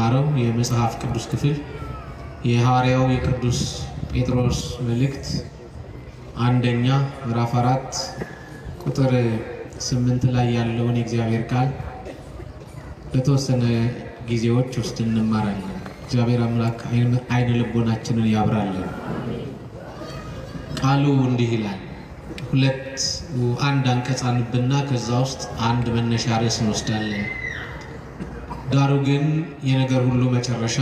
የምንማረው የመጽሐፍ ቅዱስ ክፍል የሐዋርያው የቅዱስ ጴጥሮስ መልእክት አንደኛ ምዕራፍ 4 ቁጥር 8 ላይ ያለውን የእግዚአብሔር ቃል በተወሰነ ጊዜዎች ውስጥ እንማራለን። እግዚአብሔር አምላክ አይነ ልቦናችንን ያብራልን። ቃሉ እንዲህ ይላል። አንድ አንቀጽ አንብና ከዛ ውስጥ አንድ መነሻ ርዕስ እንወስዳለን። ዳሩ ግን የነገር ሁሉ መጨረሻ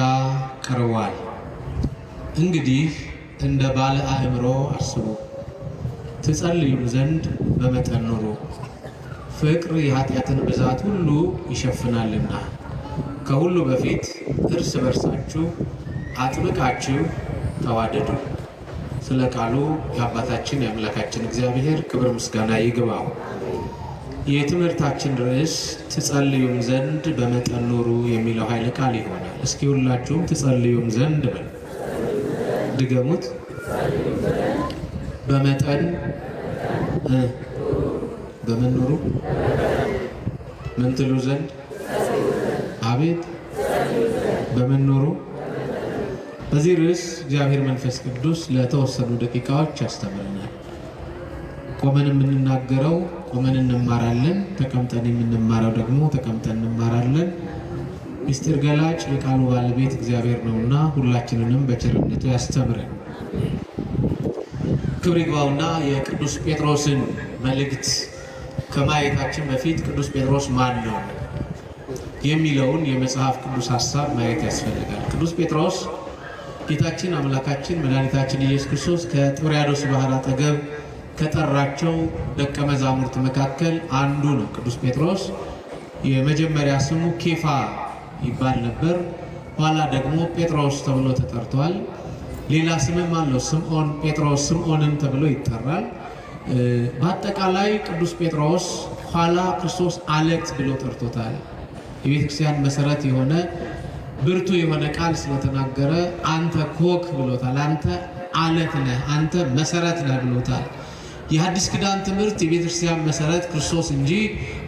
ቀርቧል። እንግዲህ እንደ ባለ አእምሮ አስቡ፣ ትጸልዩም ዘንድ በመጠን ኑሩ። ፍቅር የኃጢአትን ብዛት ሁሉ ይሸፍናልና። ከሁሉ በፊት እርስ በርሳችሁ አጥብቃችሁ ተዋደዱ። ስለ ቃሉ የአባታችን የአምላካችን እግዚአብሔር ክብር ምስጋና ይግባው። የትምህርታችን ርዕስ ትጸልዩም ዘንድ በመጠን ኑሩ የሚለው ኃይለ ቃል ይሆናል። እስኪ ሁላችሁም ትጸልዩም ዘንድ በሉ። ድገሙት። በመጠን በምን ኑሩ? ምን ትሉ ዘንድ? አቤት በምን ኑሩ? በዚህ ርዕስ እግዚአብሔር መንፈስ ቅዱስ ለተወሰኑ ደቂቃዎች ያስተምረናል። ቆመን የምንናገረው ቆመን እንማራለን፣ ተቀምጠን የምንማረው ደግሞ ተቀምጠን እንማራለን። ምስጢር ገላጭ የቃሉ ባለቤት እግዚአብሔር ነውና ሁላችንንም በቸርነቱ ያስተምረን። ክብር ይግባውና የቅዱስ ጴጥሮስን መልእክት ከማየታችን በፊት ቅዱስ ጴጥሮስ ማን ነው የሚለውን የመጽሐፍ ቅዱስ ሐሳብ ማየት ያስፈልጋል። ቅዱስ ጴጥሮስ ጌታችን አምላካችን መድኃኒታችን ኢየሱስ ክርስቶስ ከጥብርያዶስ ባህር አጠገብ ከጠራቸው ደቀ መዛሙርት መካከል አንዱ ነው። ቅዱስ ጴጥሮስ የመጀመሪያ ስሙ ኬፋ ይባል ነበር። ኋላ ደግሞ ጴጥሮስ ተብሎ ተጠርቷል። ሌላ ስምም አለው፣ ስምዖን ጴጥሮስ፣ ስምዖንም ተብሎ ይጠራል። በአጠቃላይ ቅዱስ ጴጥሮስ ኋላ ክርስቶስ አለት ብሎ ጠርቶታል። የቤተ ክርስቲያን መሰረት የሆነ ብርቱ የሆነ ቃል ስለተናገረ አንተ ኮክ ብሎታል። አንተ አለት ነህ፣ አንተ መሰረት ነህ ብሎታል። የሐዲስ ኪዳን ትምህርት የቤተ ክርስቲያን መሰረት ክርስቶስ እንጂ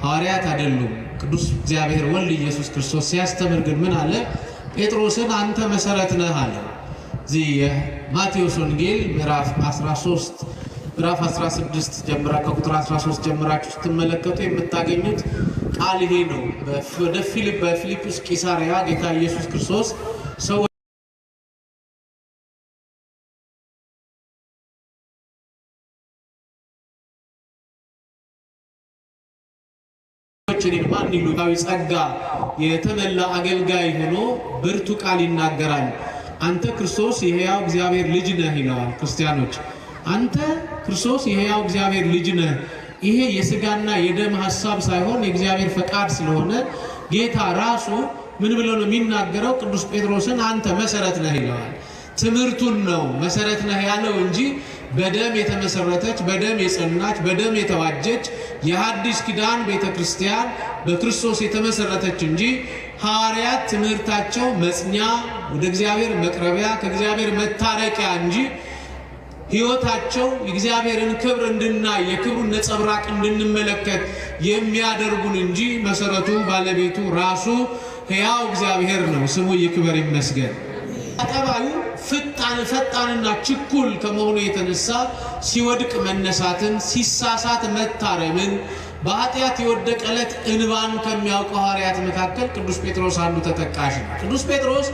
ሐዋርያት አይደሉም። ቅዱስ እግዚአብሔር ወልድ ኢየሱስ ክርስቶስ ሲያስተምር ግን ምን አለ? ጴጥሮስን አንተ መሰረት ነህ አለ። እዚህ የማቴዎስ ወንጌል ምዕራፍ 13 ምዕራፍ 16 ጀምራ ከቁጥር 13 ጀምራችሁ ስትመለከቱ የምታገኙት ቃል ይሄ ነው። በፊልጵስ ቂሳሪያ ጌታ ኢየሱስ ክርስቶስ ሰዎችን ማን ይሉታዊ ጸጋ የተመላ አገልጋይ ሆኖ ብርቱ ቃል ይናገራል። አንተ ክርስቶስ የሕያው እግዚአብሔር ልጅ ነህ ይለዋል። ክርስቲያኖች አንተ ክርስቶስ የሕያው እግዚአብሔር ልጅ ነህ። ይሄ የሥጋና የደም ሐሳብ ሳይሆን የእግዚአብሔር ፈቃድ ስለሆነ ጌታ ራሱ ምን ብሎ ነው የሚናገረው? ቅዱስ ጴጥሮስን አንተ መሰረት ነህ ይለዋል። ትምህርቱን ነው መሰረት ነህ ያለው እንጂ በደም የተመሰረተች በደም የጸናች በደም የተዋጀች የሐዲስ ኪዳን ቤተ ክርስቲያን በክርስቶስ የተመሰረተች እንጂ ሐዋርያት ትምህርታቸው መጽኛ፣ ወደ እግዚአብሔር መቅረቢያ፣ ከእግዚአብሔር መታረቂያ እንጂ ሕይወታቸው የእግዚአብሔርን ክብር እንድናይ የክብሩን ነጸብራቅ እንድንመለከት የሚያደርጉን እንጂ መሰረቱ ባለቤቱ ራሱ ሕያው እግዚአብሔር ነው። ስሙ ይክበር ይመስገን። ጠባዩ ፈጣንና ችኩል ከመሆኑ የተነሳ ሲወድቅ መነሳትን፣ ሲሳሳት መታረምን፣ በኃጢአት የወደቀ ዕለት እንባን ከሚያውቁ ሐዋርያት መካከል ቅዱስ ጴጥሮስ አንዱ ተጠቃሽ ነው። ቅዱስ ጴጥሮስ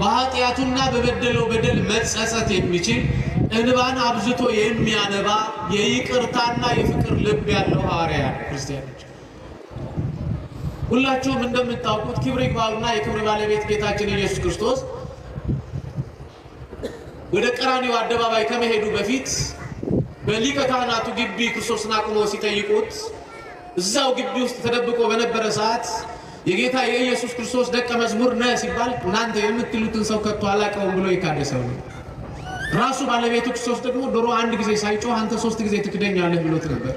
በኃጢአቱና በበደለው በደል መጸጸት የሚችል እንባን አብዝቶ የሚያነባ የይቅርታና የፍቅር ልብ ያለው ሐዋርያ ነው። ክርስቲያኖች ሁላችሁም እንደምታውቁት ክብር ይግባውና የክብር ባለቤት ጌታችን ኢየሱስ ክርስቶስ ወደ ቀራንዮ አደባባይ ከመሄዱ በፊት በሊቀ ካህናቱ ግቢ ክርስቶስን አቁመው ሲጠይቁት እዛው ግቢ ውስጥ ተደብቆ በነበረ ሰዓት የጌታ የኢየሱስ ክርስቶስ ደቀ መዝሙር ነህ ሲባል እናንተ የምትሉትን ሰው ከቶ አላውቀውም ብሎ የካደ ሰው ነው። ራሱ ባለቤቱ ክርስቶስ ደግሞ ዶሮ አንድ ጊዜ ሳይጮህ አንተ 3 ጊዜ ትክደኛለህ ብሎት ነበር።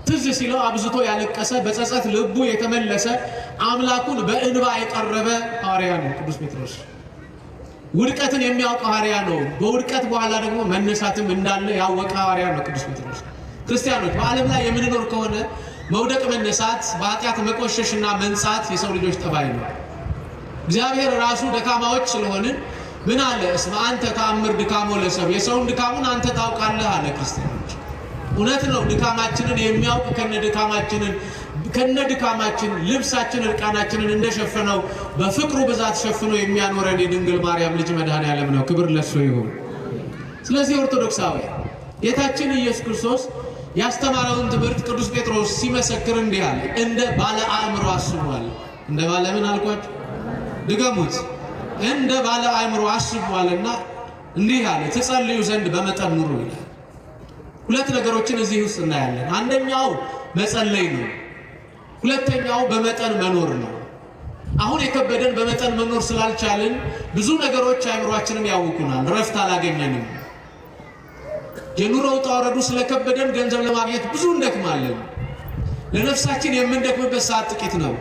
ትዝ ሲለው አብዝቶ ያለቀሰ በጸጸት ልቡ የተመለሰ አምላኩን በእንባ የቀረበ ሐዋርያ ነው ቅዱስ ጴጥሮስ። ውድቀትን የሚያውቅ ሐዋርያ ነው። በውድቀት በኋላ ደግሞ መነሳትም እንዳለ ያወቀ ሐዋርያ ነው ቅዱስ ጴጥሮስ። ክርስቲያኖች በዓለም ላይ የምንኖር ከሆነ መውደቅ መነሳት፣ በኃጢአት መቆሸሽና መንጻት የሰው ልጆች ጠባይ ነው። እግዚአብሔር ራሱ ደካማዎች ስለሆንን ምን አለ? እስመ አንተ ተአምር ድካሞ ለሰብ፣ የሰውን ድካሙን አንተ ታውቃለህ አለ ክርስቲያኖች። እውነት ነው። ድካማችንን የሚያውቅ ከነ ድካማችን ልብሳችን እርቃናችንን እንደሸፈነው በፍቅሩ ብዛት ሸፍኖ የሚያኖረን የድንግል ማርያም ልጅ መድኃኔዓለም ነው። ክብር ለሱ ይሁን። ስለዚህ ኦርቶዶክሳውያን ጌታችን ኢየሱስ ክርስቶስ ያስተማረውን ትምህርት ቅዱስ ጴጥሮስ ሲመሰክር እንዲህ አለ፣ እንደ ባለ አእምሮ አስቧል። እንደ ባለ ምን አልኳችሁ? ድገሙት። እንደ ባለ አእምሮ አስቧልና እንዲህ አለ፣ ትጸልዩ ዘንድ በመጠን ኑሩ ይላል። ሁለት ነገሮችን እዚህ ውስጥ እናያለን። አንደኛው መጸለይ ነው። ሁለተኛው በመጠን መኖር ነው። አሁን የከበደን በመጠን መኖር ስላልቻልን ብዙ ነገሮች አእምሯችንን ያውኩናል። ረፍት አላገኘንም። የኑሮ ውጣ ውረዱ ስለከበደን ገንዘብ ለማግኘት ብዙ እንደክማለን። ለነፍሳችን የምንደክምበት ሰዓት ጥቂት ነው።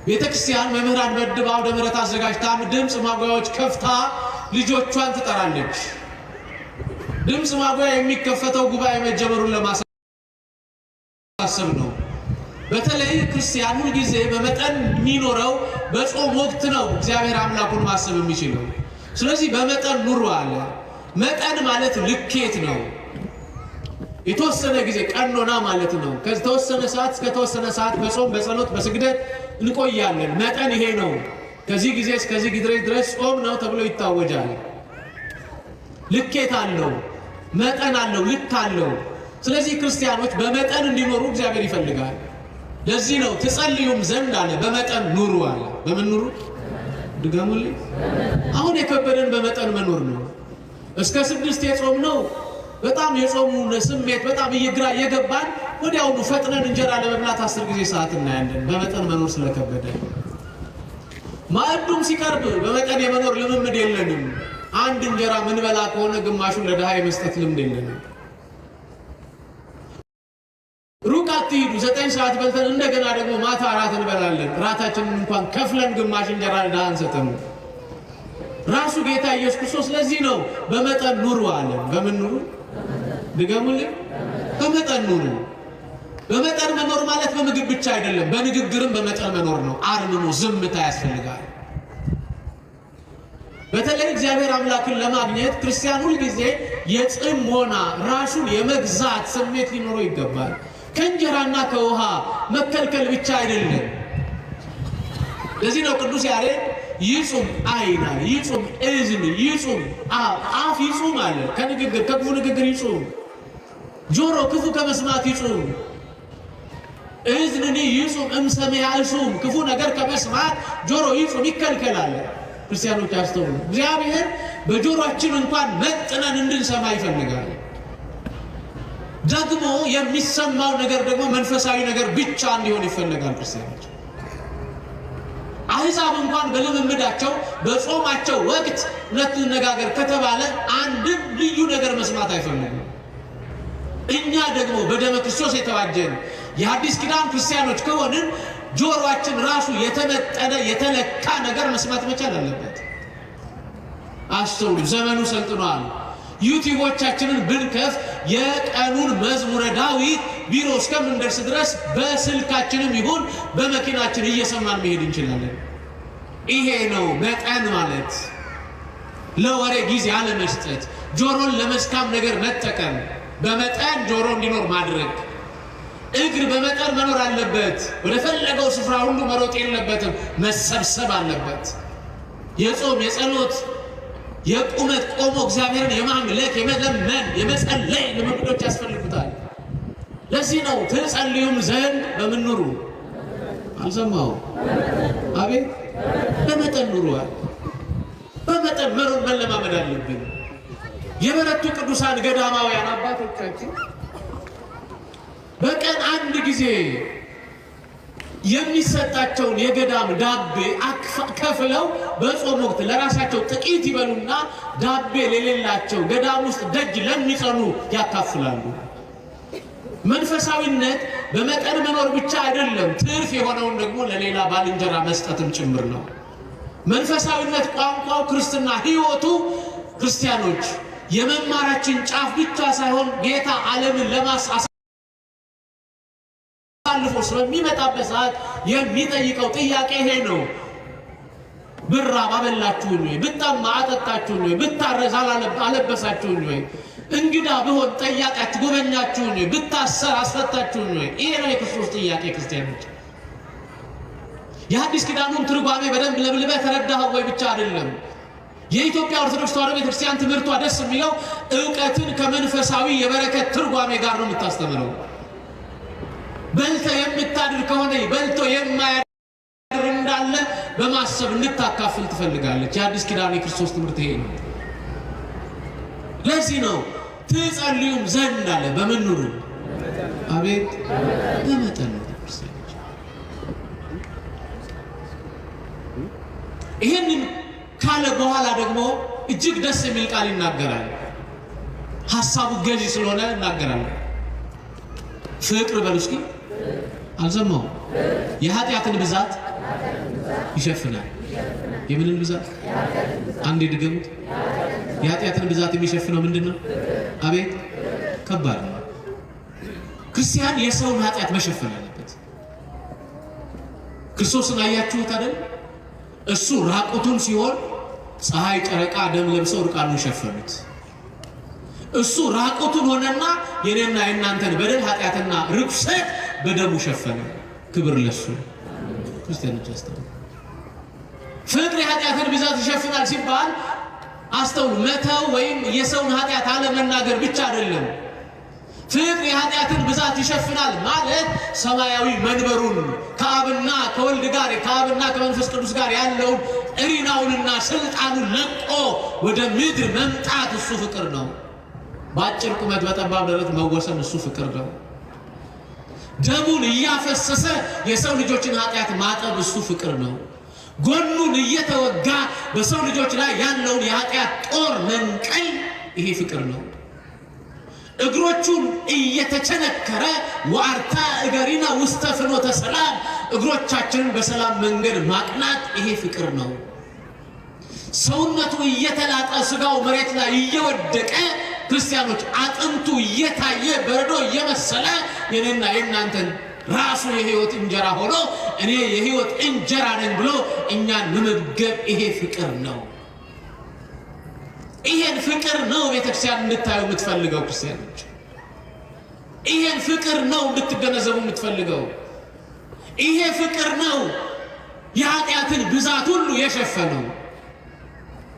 ቤተክርስቲያን መምህራን መድባ አውደ ምሕረት አዘጋጅታ ድምፅ ማጉያዎች ከፍታ ልጆቿን ትጠራለች። ድምፅ ማጉያ የሚከፈተው ጉባኤ መጀመሩን ለማሳሰብ ነው። በተለይ ክርስቲያን ሁል ጊዜ በመጠን የሚኖረው በጾም ወቅት ነው እግዚአብሔር አምላኩን ማሰብ የሚችለው። ስለዚህ በመጠን ኑሩ አለ። መጠን ማለት ልኬት ነው። የተወሰነ ጊዜ ቀኖና ማለት ነው። ከተወሰነ ሰዓት እስከ ተወሰነ ሰዓት በጾም በጸሎት በስግደት እንቆያለን። መጠን ይሄ ነው። ከዚህ ጊዜ እስከዚህ ጊዜ ድረስ ጾም ነው ተብሎ ይታወጃል። ልኬት አለው፣ መጠን አለው፣ ልክ አለው። ስለዚህ ክርስቲያኖች በመጠን እንዲኖሩ እግዚአብሔር ይፈልጋል። ለዚህ ነው ትጸልዩም ዘንድ አለ በመጠን ኑሩ አለ። በምን ኑሩ? ድገሙልኝ። አሁን የከበደን በመጠን መኖር ነው። እስከ 6 የጾም ነው። በጣም የጾሙ ስሜት በጣም እየግራ እየገባን ወዲያውኑ ፈጥነን እንጀራ ለመብላት 10 ጊዜ ሰዓት እናያለን። በመጠን መኖር ስለከበደ ማዕዱም ሲቀርብ በመጠን የመኖር ልምምድ የለንም። አንድ እንጀራ ምን በላ ከሆነ ግማሹን ለድሃ የመስጠት ልምድ የለንም። ሩቅ አትሂዱ። 9 ሰዓት በልተን እንደገና ደግሞ ማታ እራት እንበላለን። እራታችንን እንኳን ከፍለን ግማሽ እንጀራ ለድሃ አንሰጥም። ራሱ ጌታ ኢየሱስ ክርስቶስ ለዚህ ነው በመጠን ኑሩ አለ። በምን ኑሩ? ድገሙልኝ። በመጠን ኑሩ። በመጠን መኖር ማለት በምግብ ብቻ አይደለም፣ በንግግርም በመጠን መኖር ነው። አርምሞ ዝምታ ያስፈልጋል። በተለይ እግዚአብሔር አምላክን ለማግኘት ክርስቲያን ሁል ጊዜ የጽሞና ራሱን የመግዛት ስሜት ሊኖረው ይገባል። ከእንጀራና ከውሃ መከልከል ብቻ አይደለም። ለዚህ ነው ቅዱስ ያሬድ ይጹም አይና ይጹም እዝን ይጹም አፍ ይጹም አለ። ከንግግር ከክፉ ንግግር ይጹም፣ ጆሮ ክፉ ከመስማት ይጹም፣ እዝንኒ ይጹም እምሰሚያ እሱም፣ ክፉ ነገር ከመስማት ጆሮ ይጹም ይከልከላል። ክርስቲያኖች አስተውሉ። እግዚአብሔር በጆሮአችን እንኳን መጥነን እንድንሰማ ይፈልጋል። ደግሞ የሚሰማው ነገር ደግሞ መንፈሳዊ ነገር ብቻ እንዲሆን ይፈልጋል። ክርስቲያኖች አሕዛብ እንኳን በልምምዳቸው በጾማቸው ወቅት እውነት እንነጋገር ከተባለ አንድም ልዩ ነገር መስማት አይፈልጉም። እኛ ደግሞ በደመ ክርስቶስ የተዋጀን የአዲስ ኪዳን ክርስቲያኖች ከሆንን ጆሮአችን ራሱ የተመጠነ የተለካ ነገር መስማት መቻል አለበት። አስተውሉ። ዘመኑ ሰልጥኗል። ዩቲዩቦቻችንን ብንከፍ የቀኑን መዝሙረ ዳዊት ቢሮ እስከምንደርስ ድረስ በስልካችንም ይሁን በመኪናችን እየሰማን መሄድ እንችላለን። ይሄ ነው መጠን ማለት። ለወሬ ጊዜ አለመስጠት፣ ጆሮን ለመስካም ነገር መጠቀም፣ በመጠን ጆሮ እንዲኖር ማድረግ። እግር በመጠን መኖር አለበት። ወደ ፈለገው ስፍራ ሁሉ መሮጥ የለበትም፣ መሰብሰብ አለበት። የጾም የጸሎት የቁመት ቆሞ እግዚአብሔርን የማምለክ የመለመን የመጸለይ ልምምዶች ያስፈልጉታል። ለዚህ ነው ትጸልዩም ዘንድ በምን ኑሩ? አልሰማሁም። አቤት በመጠን ኑሩ። በመጠን መኖር መለማመድ አለብን። የበረቱ ቅዱሳን ገዳማውያን አባቶቻችን በቀን አንድ ጊዜ የሚሰጣቸውን የገዳም ዳቤ ከፍለው በጾም ወቅት ለራሳቸው ጥቂት ይበሉና ዳቤ ለሌላቸው ገዳም ውስጥ ደጅ ለሚጸኑ ያካፍላሉ። መንፈሳዊነት በመጠን መኖር ብቻ አይደለም፣ ትርፍ የሆነውን ደግሞ ለሌላ ባልንጀራ መስጠትም ጭምር ነው። መንፈሳዊነት ቋንቋው ክርስትና ሕይወቱ ክርስቲያኖች የመማራችን ጫፍ ብቻ ሳይሆን ጌታ ዓለምን ለማሳሳልፎ ስለሚመጣበት ሰዓት የሚጠይቀው ጥያቄ ይሄ ነው። ብራብ አበላችሁኝ ወይ? ብጠማ አጠጣችሁኝ ወይ? ብታረዝ አለበሳችሁኝ ወይ? እንግዳ ብሆን ጠያቃችሁ ጎበኛችሁኝ ወይ? ብታሰር አስፈታችሁኝ ወይ? ይሄ ነው የክርስቶስ ጥያቄ ክርስቲያኖች። የሐዲስ ኪዳኑን ትርጓሜ በደንብ ለብልበህ ተረዳኸው ወይ ብቻ አይደለም። የኢትዮጵያ ኦርቶዶክስ ተዋሕዶ ቤተክርስቲያን ትምህርቷ ደስ የሚለው ዕውቀትን ከመንፈሳዊ የበረከት ትርጓሜ ጋር ነው የምታስተምረው። በልተ የምታድር ከሆነ በልቶ የማያድር እንዳለ በማሰብ እንድታካፍል ትፈልጋለች። የሐዲስ ኪዳን የክርስቶስ ትምህርት ይሄ ነው። ለዚህ ነው ትጸልዩም ዘንድ አለ። በምን ኑሩ? አቤት በመጠን ነው። ይሄንን ካለ በኋላ ደግሞ እጅግ ደስ የሚል ቃል ይናገራል። ሐሳቡ ገዢ ስለሆነ እናገራለን። ፍቅር በሉ እስኪ። አልሰማሁም። የኃጢአትን ብዛት ይሸፍናል። የምንን ብዛት? አንዴ ድገሙት። የኃጢአትን ብዛት የሚሸፍነው ምንድን ነው? አቤት ከባድ ነው። ክርስቲያን የሰውን ኃጢአት መሸፈን አለበት። ክርስቶስን አያችሁት አይደል? እሱ ራቁቱን ሲሆን ፀሐይ ጨረቃ ደም ለብሰው እርቃኑን ሸፈኑት። እሱ ራቁቱን ሆነና የኔና የእናንተን በደል ኃጢአትና ርኩሰት በደሙ ሸፈነ። ክብር ለሱ። ክርስቲያኖች አስተውሉ። ፍቅር የኃጢአትን ብዛት ይሸፍናል ሲባል አስተውሉ። መተው ወይም የሰውን ኃጢአት አለመናገር ብቻ አይደለም። ፍቅር የኃጢአትን ብዛት ይሸፍናል ማለት ሰማያዊ መንበሩን ከአብና ከወልድ ጋር ከአብና ከመንፈስ ቅዱስ ጋር ያለውን እሪናውንና ስልጣኑን ለቆ ወደ ምድር መምጣት እሱ ፍቅር ነው። በአጭር ቁመት በጠባብ ደረት መወሰን እሱ ፍቅር ነው። ደሙን እያፈሰሰ የሰው ልጆችን ኃጢአት ማጠብ እሱ ፍቅር ነው። ጎኑን እየተወጋ በሰው ልጆች ላይ ያለውን የኃጢአት ጦር መንቀል ይሄ ፍቅር ነው። እግሮቹን እየተቸነከረ ወአርታ እገሪና ውስተ ፍኖተ ሰላም እግሮቻችንን በሰላም መንገድ ማቅናት ይሄ ፍቅር ነው። ሰውነቱ እየተላጠ ስጋው መሬት ላይ እየወደቀ ክርስቲያኖች አጥንቱ እየታየ በረዶ እየመሰለ የኔና የእናንተን ራሱ የህይወት እንጀራ ሆኖ እኔ የህይወት እንጀራ ነኝ ብሎ እኛን መመገብ ይሄ ፍቅር ነው። ይሄን ፍቅር ነው ቤተክርስቲያን እንድታዩ የምትፈልገው። ክርስቲያኖች ይሄን ፍቅር ነው እንድትገነዘቡ የምትፈልገው። ይሄ ፍቅር ነው የኃጢአትን ብዛት ሁሉ የሸፈነው።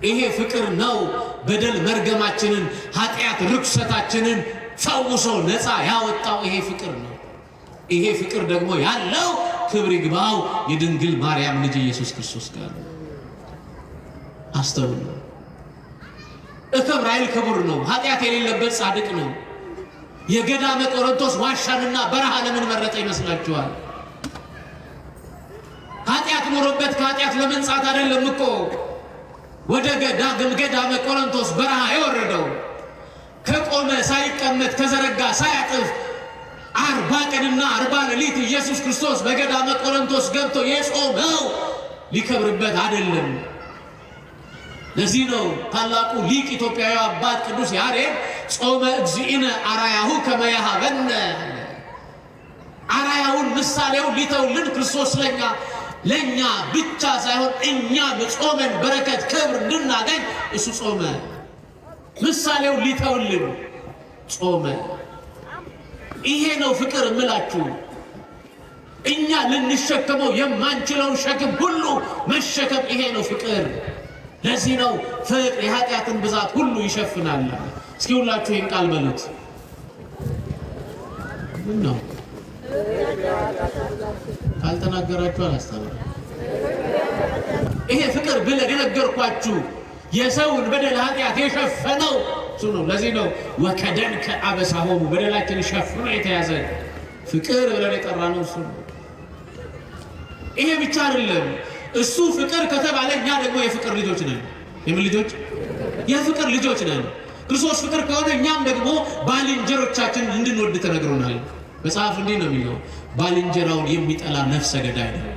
ይሄ ፍቅር ነው በደል መርገማችንን ኃጢአት ርኩሰታችንን ፈውሶ ነፃ ያወጣው። ይሄ ፍቅር ነው። ይሄ ፍቅር ደግሞ ያለው ክብር ይግባው የድንግል ማርያም ልጅ ኢየሱስ ክርስቶስ ጋር ነው። አስተውሉ። እከብር ኃይል ክቡር ነው። ኃጢአት የሌለበት ጻድቅ ነው። የገዳመ ቆሮንቶስ ዋሻንና በረሃ ለምን መረጠ ይመስላችኋል? ኃጢአት ኖሮበት ከኃጢአት ለመንጻት አይደለም እኮ ወደ ገዳመ ቆሮንቶስ በረሃ የወረደው። ከቆመ ሳይቀመጥ ከዘረጋ ሳያጥፍ 40 ቀንና 40 ሌሊት ኢየሱስ ክርስቶስ በገዳመ ቆሮንቶስ ገብቶ የጾመው ሊከብርበት አይደለም። ለዚህ ነው ታላቁ ሊቅ ኢትዮጵያዊ አባት ቅዱስ ያሬድ ጾመ እግዚእነ አራያሁ ከመ ያሃበነ፣ አራያውን ምሳሌውን ሊተውልን ክርስቶስ ለኛ ብቻ ሳይሆን እኛ ጾመን በረከት ክብር እንድናገኝ እሱ ጾመ። ምሳሌውን ሊተውልን ጾመ። ይሄ ነው ፍቅር እምላችሁ። እኛ ልንሸከመው የማንችለውን ሸክም ሁሉ መሸከም ይሄ ነው ፍቅር። ለዚህ ነው ፍቅር የኃጢአትን ብዛት ሁሉ ይሸፍናል። እስኪ ሁላችሁ ይህን ቃል በሉት። ምን ነው ካልተናገራችሁ አላስተምርም። ይሄ ፍቅር ብለን የነገርኳችሁ የሰውን በደል ኃጢአት የሸፈነው እሱ ነው። ለዚህ ነው ወከደንከ አበሳሆሙ በደላችን ሸፍኖ የተያዘ ፍቅር ብለን የጠራነው እሱ ነው። ይሄ ብቻ አይደለም። እሱ ፍቅር ከተባለ እኛ ደግሞ የፍቅር ልጆች ነን። የምን ልጆች? የፍቅር ልጆች ነን። ክርስቶስ ፍቅር ከሆነ እኛም ደግሞ ባልንጀሮቻችን እንድንወድ ተነግሮናል። መጽሐፍ እንዲህ ነው የሚለው ባልንጀራውን የሚጠላ ነፍሰ ገዳይ ነው።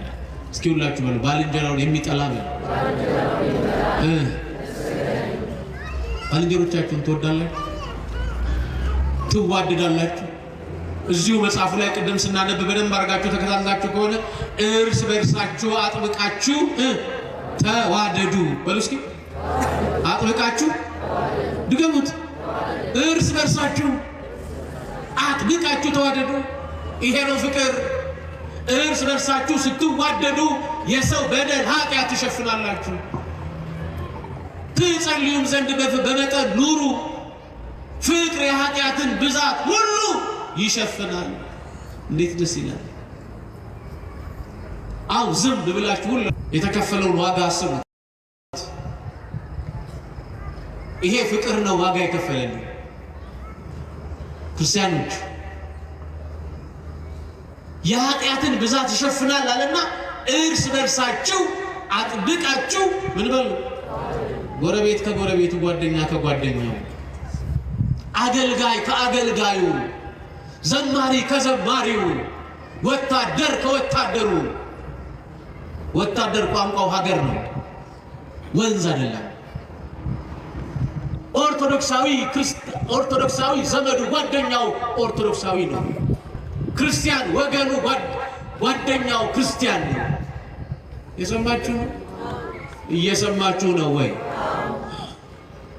እስኪ ሁላችሁ በሉ ባልንጀራውን የሚጠላ ነው። ባልንጀሮቻችሁን ትወዳላችሁ? ትዋደዳላችሁ? እዚሁ መጽሐፉ ላይ ቅድም ስናነብ በደንብ አድርጋችሁ ተከታተላችሁ ከሆነ እርስ በእርሳችሁ አጥብቃችሁ ተዋደዱ በሉ እስኪ አጥብቃችሁ ድገሙት እርስ በርሳችሁ አጥብቃችሁ ተዋደዱ ይሄ ነው ፍቅር እርስ በርሳችሁ ስትዋደዱ የሰው በደል ኃጢአት ትሸፍናላችሁ ትጸልዩም ዘንድ በመጠን ኑሩ ፍቅር የኃጢአትን ብዛት ሁሉ ይሸፍናል እንዴት ደስ ይላል አው ዝም ብላችሁ ሁሉ የተከፈለውን ዋጋ አስቡ ይሄ ፍቅር ነው ዋጋ የከፈለልን ክርስቲያኖች የኃጢአትን ብዛት ይሸፍናል አለና እርስ በርሳችሁ አጥብቃችሁ ምን በሉ ጎረቤት ከጎረቤቱ ጓደኛ ከጓደኛው አገልጋይ ከአገልጋዩ ዘማሪ ከዘማሪው ወታደር ከወታደሩ ወታደር ቋንቋው ሀገር ነው ወንዝ አይደለም ኦርቶዶክሳዊ ዘመዱ ጓደኛው ኦርቶዶክሳዊ ነው ክርስቲያን ወገኑ ጓደኛው ክርስቲያን ነው የሰማችሁ እየሰማችሁ ነው ወይ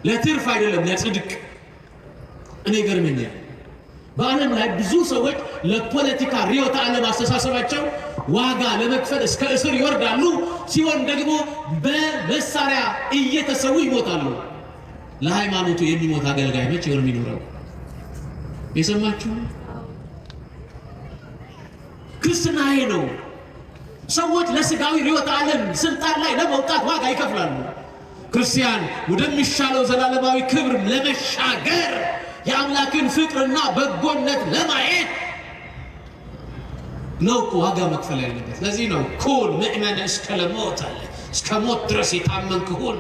ለትርፍ አይደለም ለጽድቅ እኔ ገርመኛል በዓለም ላይ ብዙ ሰዎች ለፖለቲካ ሪዮት ዓለም አስተሳሰባቸው ዋጋ ለመክፈል እስከ እስር ይወርዳሉ ሲሆን ደግሞ በመሳሪያ እየተሰዉ ይሞታሉ ለሃይማኖቱ የሚሞት አገልጋይ መቼ ነው የሚኖረው የሰማችሁ ክርስትና ይሄ ነው ሰዎች ለስጋዊ ሪዮት ዓለም ስልጣን ላይ ለመውጣት ዋጋ ይከፍላሉ ክርስቲያን ወደሚሻለው ዘላለማዊ ክብር ለመሻገር የአምላክን ፍቅርና በጎነት ለማየት ነው ዋጋ መክፈል ያለበት ለዚህ ነው ኩን ምእመን እስከ ለሞት አለ እስከ ሞት ድረስ የታመንክ ሁን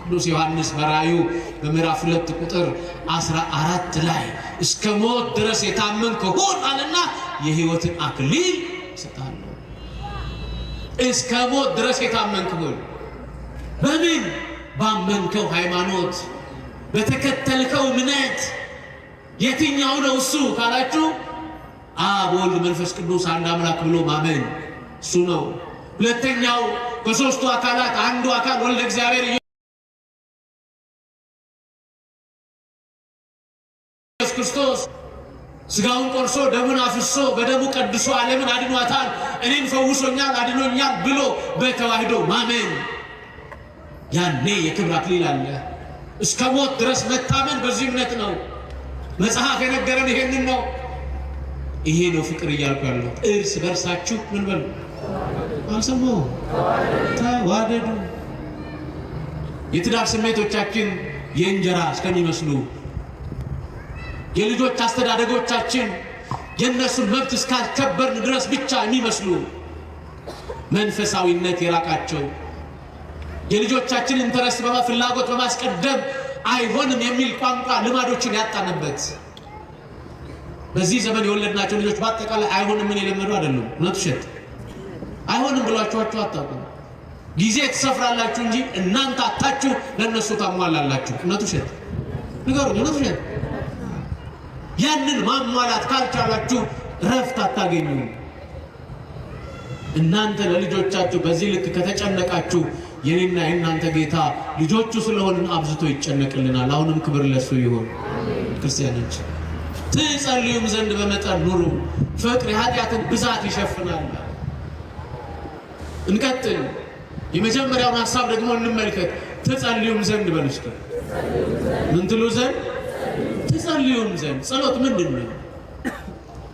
ቅዱስ ዮሐንስ በራእዩ በምዕራፍ 2 ቁጥር 14 ላይ እስከ ሞት ድረስ የታመንክ ሁን አለና የሕይወትን አክሊል ይሰጣል እስከ ሞት ድረስ የታመንክ ሁን በምን ባመንከው ሃይማኖት በተከተልከው እምነት የትኛው ነው እሱ ካላችሁ አብ ወልድ መንፈስ ቅዱስ አንድ አምላክ ብሎ ማመን እሱ ነው ሁለተኛው ከሶስቱ አካላት አንዱ አካል ወልድ እግዚአብሔር ኢየሱስ ክርስቶስ ስጋውን ቆርሶ ደሙን አፍሶ በደሙ ቀድሶ ዓለምን አድኗታል እኔን ፈውሶኛል አድኖኛል ብሎ በተዋህዶ ማመን ያኔ የክብር አክሊል አለ እስከ ሞት ድረስ መታመን በዚህ እምነት ነው መጽሐፍ የነገረን ይሄንን ነው ይሄ ነው ፍቅር እያልኩ ያለው እርስ በርሳችሁ ምን በሉ አልሰማው ተዋደዱ የትዳር ስሜቶቻችን የእንጀራ እስከሚመስሉ የልጆች አስተዳደጎቻችን የነሱን መብት እስካልከበርን ድረስ ብቻ የሚመስሉ መንፈሳዊነት የራቃቸው የልጆቻችንን ኢንተረስት በፍላጎት በማስቀደም አይሆንም የሚል ቋንቋ ልማዶችን ያጣንበት በዚህ ዘመን የወለድናቸው ልጆች በአጠቃላይ አይሆንም ምን የለመዱ አይደሉም እውነት ውሸት አይሆንም ብሏችሁ አታውቁም ጊዜ ትሰፍራላችሁ እንጂ እናንተ አታችሁ ለነሱ ታሟላላችሁ እውነት ውሸት ንገሩኝ እውነት ውሸት ያንን ማሟላት ካልቻላችሁ ረፍት አታገኙም እናንተ ለልጆቻችሁ በዚህ ልክ ከተጨነቃችሁ የኔና የናንተ ጌታ ልጆቹ ስለሆንን አብዝቶ ይጨነቅልናል አሁንም ክብር ለሱ ይሁን ክርስቲያኖች ትጸልዩም ዘንድ በመጠን ኑሩ ፍቅር የኃጢአትን ብዛት ይሸፍናል እንቀጥል የመጀመሪያውን ሐሳብ ደግሞ እንመልከት ትጸልዩም ዘንድ በልስከ ምን ትሉ ዘንድ ትጸልዩም ዘንድ ጸሎት ምንድነው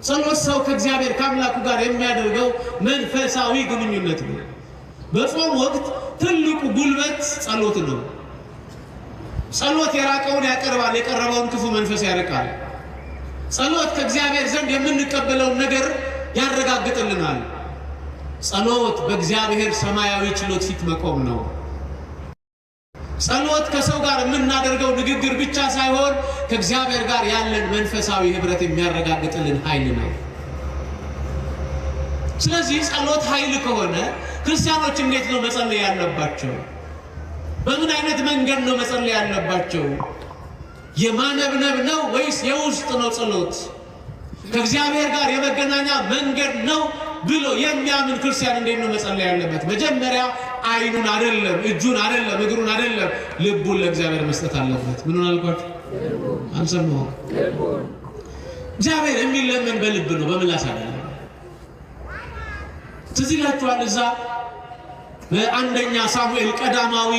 ጸሎት ሰው ከእግዚአብሔር ከአምላኩ ጋር የሚያደርገው መንፈሳዊ ግንኙነት ነው በጾም ወቅት ትልቁ ጉልበት ጸሎት ነው ጸሎት የራቀውን ያቀርባል የቀረበውን ክፉ መንፈስ ያርቃል ጸሎት ከእግዚአብሔር ዘንድ የምንቀበለውን ነገር ያረጋግጥልናል ጸሎት በእግዚአብሔር ሰማያዊ ችሎት ፊት መቆም ነው ጸሎት ከሰው ጋር የምናደርገው ንግግር ብቻ ሳይሆን ከእግዚአብሔር ጋር ያለን መንፈሳዊ ህብረት የሚያረጋግጥልን ኃይል ነው ስለዚህ ጸሎት ኃይል ከሆነ ክርስቲያኖች እንዴት ነው መጸለይ ያለባቸው በምን አይነት መንገድ ነው መጸለይ ያለባቸው የማነብነብ ነው ወይስ የውስጥ ነው ጸሎት ከእግዚአብሔር ጋር የመገናኛ መንገድ ነው ብሎ የሚያምን ክርስቲያን እንዴት ነው መጸለይ ያለበት? መጀመሪያ አይኑን አይደለም፣ እጁን አይደለም፣ እግሩን አይደለም፣ ልቡን ለእግዚአብሔር መስጠት አለበት። ምኑን አልኳችሁ? አንሰማው። እግዚአብሔር የሚለመን በልብ ነው፣ በምላስ አይደለም። ትዝ ይላችኋል እዛ በአንደኛ ሳሙኤል ቀዳማዊ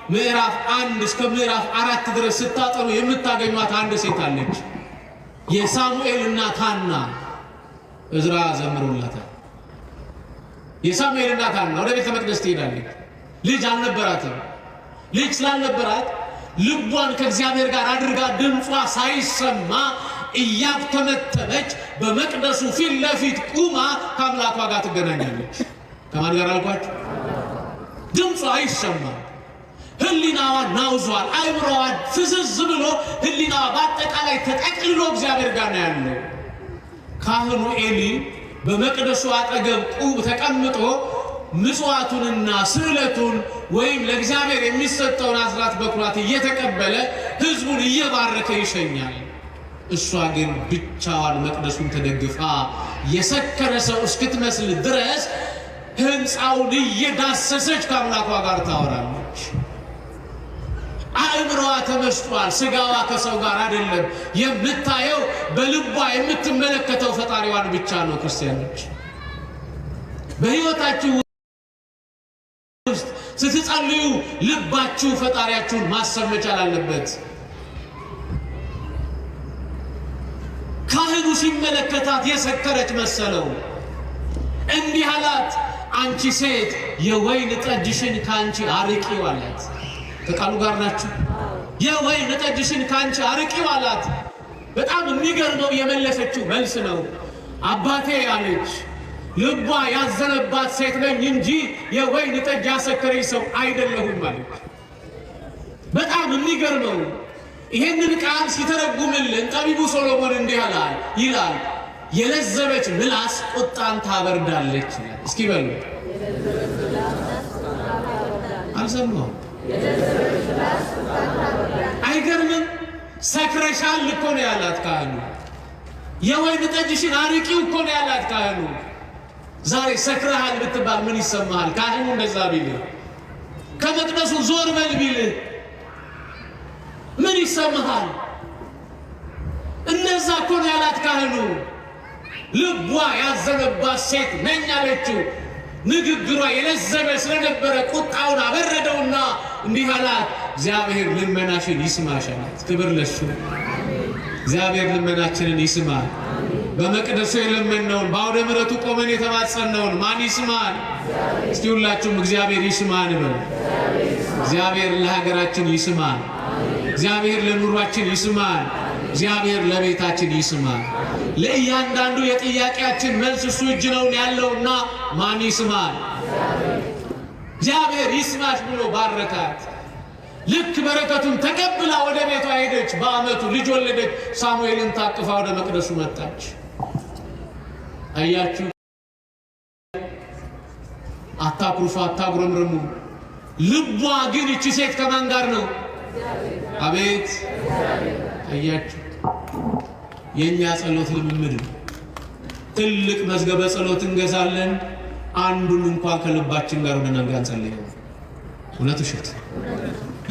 ምዕራፍ 1 እስከ ምዕራፍ 4 ድረስ ስታጠኑ የምታገኟት አንድ ሴት አለች። የሳሙኤል እናት ሐና። እዝራ ዘምሮላታል። የሳሙኤል እናት ሐና ወደ ቤተ መቅደስ ትሄዳለች። ልጅ አልነበራትም። ልጅ ስላልነበራት ልቧን ከእግዚአብሔር ጋር አድርጋ ድምጿ ሳይሰማ እያተመተመች በመቅደሱ ፊት ለፊት ቁማ ከአምላኳ ጋር ትገናኛለች። ከማን ጋር አልኳችሁ? ድምጿ አይሰማም። ህሊናዋ ናውዟል። አይምሮዋ ፍዝዝ ብሎ ህሊናዋ በአጠቃላይ ተጠቅልሎ እግዚአብሔር ጋር ነው ያለው። ካህኑ ኤሊ በመቅደሱ አጠገብ ተቀምጦ ምጽዋቱንና ስዕለቱን ወይም ለእግዚአብሔር የሚሰጠውን አስራት በኩራት እየተቀበለ ህዝቡን እየባረከ ይሸኛል። እሷ ግን ብቻዋን መቅደሱን ተደግፋ የሰከረ ሰው እስክትመስል ድረስ ህንፃውን እየዳሰሰች ከአምላኳ ጋር ታወራለች። አእምሮዋ ተመስጧል። ስጋዋ ከሰው ጋር አይደለም። የምታየው በልቧ የምትመለከተው ፈጣሪዋን ብቻ ነው። ክርስቲያኖች በህይወታችሁ ውስጥ ስትጸልዩ ልባችሁ ፈጣሪያችሁን ማሰብ መቻል አለበት። ካህኑ ሲመለከታት የሰከረች መሰለው። እንዲህ አላት፣ አንቺ ሴት የወይን ጠጅሽን ካንቺ አርቂው አላት። ከቃሉ ጋር ናችሁ? የወይን ጠጅሽን ካንቺ አርቂው አላት። በጣም የሚገርመው የመለሰችው መልስ ነው። አባቴ አለች፣ ልቧ ያዘነባት ሴት ነኝ እንጂ የወይን ጠጅ ያሰከረኝ ሰው አይደለሁም አለች። በጣም የሚገርመው ይሄንን ቃል ሲተረጉምልን ጠቢቡ ሶሎሞን እንዲህ ይላል፣ የለዘበች ምላስ ቁጣን ታበርዳለች ይላል። እስኪ በሉ አልሰማው? አይገርምም? ሰክረሻል እኮ ነው ያላት ካህኑ። የወይን ጠጅሽን አርቂው እኮ ነው ያላት ካህኑ። ዛሬ ሰክረሃል ብትባል ምን ይሰማሃል? ካህኑ እንደዛ ቢልህ፣ ከመቅደሱ ዞር በል ቢልህ ምን ይሰማሃል? እነዛ እኮ ነው ያላት ካህኑ። ልቧ ያዘነባት ሴት ነኝ አለችው። ንግግሯ የለዘበ ስለነበረ ቁጣውን አበረደውና እንዲህ አላት፣ እግዚአብሔር ልመናሽን ይስማሽ አላት። ክብር ለሱ። እግዚአብሔር ልመናችንን ይስማል። በመቅደሱ የለመነውን በአውደ ምሕረቱ ቆመን የተማጸነውን ማን ይስማል? እስቲ ሁላችሁም እግዚአብሔር ይስማን በሉ። እግዚአብሔር ለሀገራችን ይስማል። እግዚአብሔር ለኑሯችን ይስማል። እግዚአብሔር ለቤታችን ይስማል። ለእያንዳንዱ የጥያቄያችን መልስ እሱ እጅ ነው ያለውና ማን ይስማል? እግዚአብሔር ይስማሽ ብሎ ባረካት። ልክ በረከቱን ተቀብላ ወደ ቤቷ ሄደች። በዓመቱ ልጅ ወለደች። ሳሙኤልን ታቅፋ ወደ መቅደሱ መጣች። አያችሁ፣ አታኩርፉ፣ አታጉረምርሙ። ልቧ ግን እቺ ሴት ከማን ጋር ነው? አቤት! አያችሁ፣ የኛ ጸሎት ልምምድ ነው። ትልቅ መዝገበ ጸሎት እንገዛለን። አንዱን እንኳን ከልባችን ጋር ሆነን እንጸልየው። እውነት ውሸት?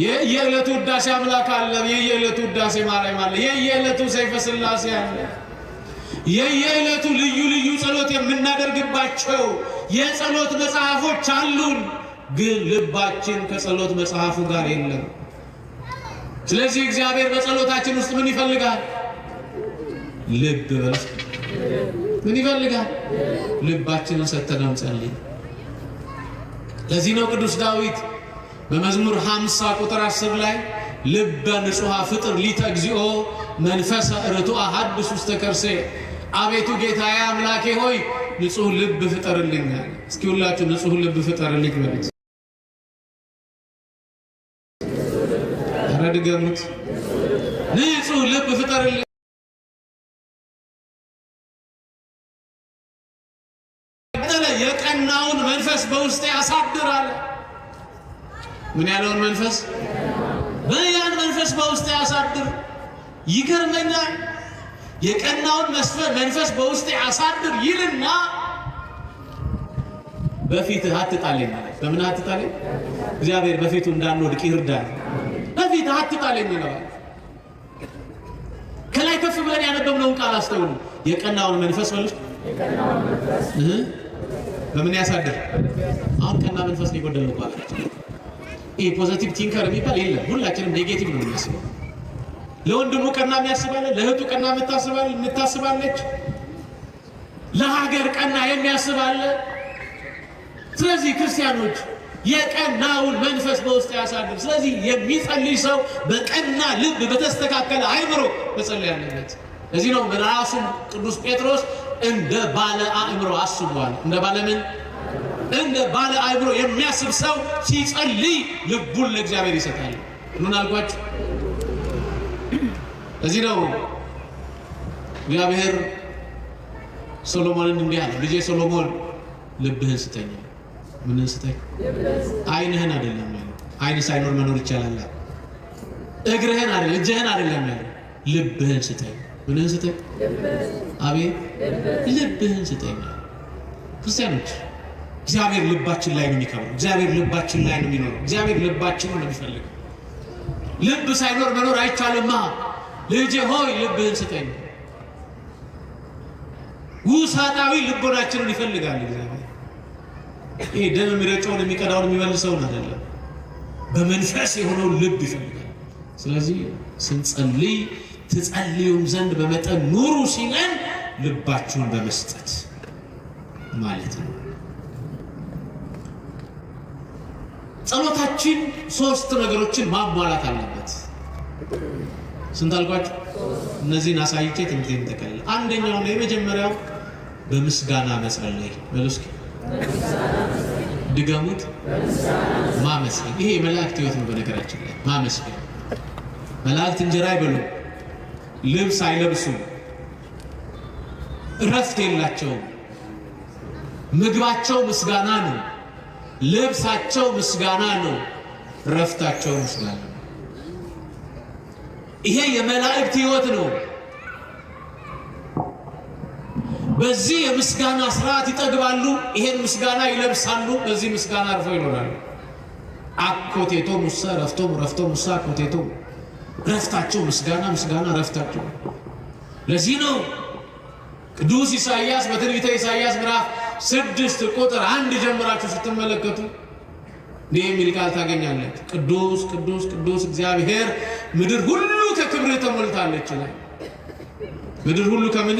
የየዕለቱ ውዳሴ አምላክ አለ። የየዕለቱ ውዳሴ ማርያም አለ። የየዕለቱ ሰይፈ ሥላሴ አለ። የየዕለቱ ልዩ ልዩ ጸሎት የምናደርግባቸው የጸሎት መጽሐፎች አሉን። ግን ልባችን ከጸሎት መጽሐፉ ጋር የለም። ስለዚህ እግዚአብሔር በጸሎታችን ውስጥ ምን ይፈልጋል? ልብ በል። ምን ይፈልጋል? ልባችንን ሰጥተን እንጸልይ። ለዚህ ነው ቅዱስ ዳዊት በመዝሙር 50 ቁጥር 10 ላይ ልበ ንጹሐ ፍጥር ሊተ እግዚኦ መንፈሰ ርቱዐ ሀድስ ውስተ ከርሴ፣ አቤቱ ጌታዬ አምላኬ ሆይ ንጹሕ ልብ ፍጠርልኝ። እስኪ ሁላችሁ ንጹሕ ልብ ፍጠርልኝ በሉት። ረድገሙት። ንጹሕ ልብ ፍጠርልኝ። የቀናውን መንፈስ በውስጤ ያሳድራል። ምን ያለውን መንፈስ? በያን መንፈስ በውስጤ ያሳድር። ይገርመኛል። የቀናውን መንፈስ በውስጤ ያሳድር ይልና በፊትህ አትጣለኝ ማለት በምን አትጣለኝ? እግዚአብሔር በፊቱ እንዳንወድቅ ይርዳል። በፊትህ አትጣለኝ ይለዋል። ከላይ ከፍ ብለን ያነበብነውን ቃል አስተውሉ። የቀናውን መንፈስ ማለት በምን ያሳድር? አሁን ቀና መንፈስ ሊጎደል ነው ማለት ነው። ይሄ ፖዚቲቭ ቲንከር የሚባል የለም። ሁላችንም ኔጌቲቭ ነው የሚያስበው። ለወንድሙ ቀና የሚያስባለ፣ ለእህቱ ቀና የምታስባለች፣ ለሀገር ቀና የሚያስባለ። ስለዚህ ክርስቲያኖች የቀናውን መንፈስ በውስጥ ያሳድር። ስለዚህ የሚጸልይ ሰው በቀና ልብ በተስተካከለ አይምሮ መጸለይ ያለበት። ለዚህ ነው ራሱ ቅዱስ ጴጥሮስ እንደ ባለ አእምሮ አስቧል። እንደ ባለ ምን? እንደ ባለ አእምሮ የሚያስብ ሰው ሲጸልይ ልቡን ለእግዚአብሔር ይሰጣል። ምን አልኳችሁ? ለዚህ ነው እግዚአብሔር ሶሎሞንን እንዲህ አለ፣ ልጄ ሶሎሞን ልብህን ስጠኝ። ምንን ስጠኝ? አይንህን አይደለም ያለው። አይን ሳይኖር መኖር ይቻላል። እግርህን አይደለም፣ እጅህን አይደለም ያለው። ልብህን ስጠኝ። ምንን ስጠኝ? አቤት ልብህን ስጠኝ። ክርስቲያኖች እግዚአብሔር ልባችን ላይ ነው የሚከብረው። እግዚአብሔር ልባችን ላይ ነው የሚኖረው። እግዚአብሔር ልባችንን ነው የሚፈልገው። ልብ ሳይኖር መኖር አይቻልማ። ልጄ ሆይ ልብህን ስጠኝ። ውሳጣዊ ልቦናችንን ይፈልጋል እግዚአብሔር። ይሄ ደም የሚረጨውን የሚቀዳውን የሚመልሰውን አይደለም፣ በመንፈስ የሆነውን ልብ ይፈልጋል። ስለዚህ ስንጸልይ ትጸልዩም ዘንድ በመጠን ኑሩ ሲለን ልባችሁን በመስጠት ማለት ነው። ጸሎታችን ሶስት ነገሮችን ማሟላት አለበት። ስንት አልኳችሁ? እነዚህን አሳይቼ ትምህርቴን ተከለ። አንደኛው ነው የመጀመሪያው በምስጋና መጸለይ። በሉስኪ ድገሙት። ማመስገን። ይሄ የመላእክት ሕይወት ነው። በነገራችን ላይ ማመስገን። መላእክት እንጀራ አይበሉ፣ ልብስ አይለብሱም፣ እረፍት የላቸውም። ምግባቸው ምስጋና ነው፣ ልብሳቸው ምስጋና ነው፣ እረፍታቸው ምስጋና ነው። ይሄ የመላእክት ሕይወት ነው። በዚህ የምስጋና ስርዓት ይጠግባሉ፣ ይሄን ምስጋና ይለብሳሉ፣ በዚህ ምስጋና አርፈው ይኖራሉ። አኮቴቶ ሙሳ ረፍቶ ሙሳ አኮቴቶ፣ ረፍታቸው ምስጋና፣ ምስጋና ረፍታቸው። ለዚህ ነው ቅዱስ ኢሳይያስ በትንቢተ ኢሳይያስ ምዕራፍ 6 ቁጥር 1 ጀምራችሁ ስትመለከቱ እንዲህ የሚል ቃል ታገኛለች። ቅዱስ ቅዱስ ቅዱስ እግዚአብሔር፣ ምድር ሁሉ ከክብር ተሞልታለች ይላል። ምድር ሁሉ ከምን?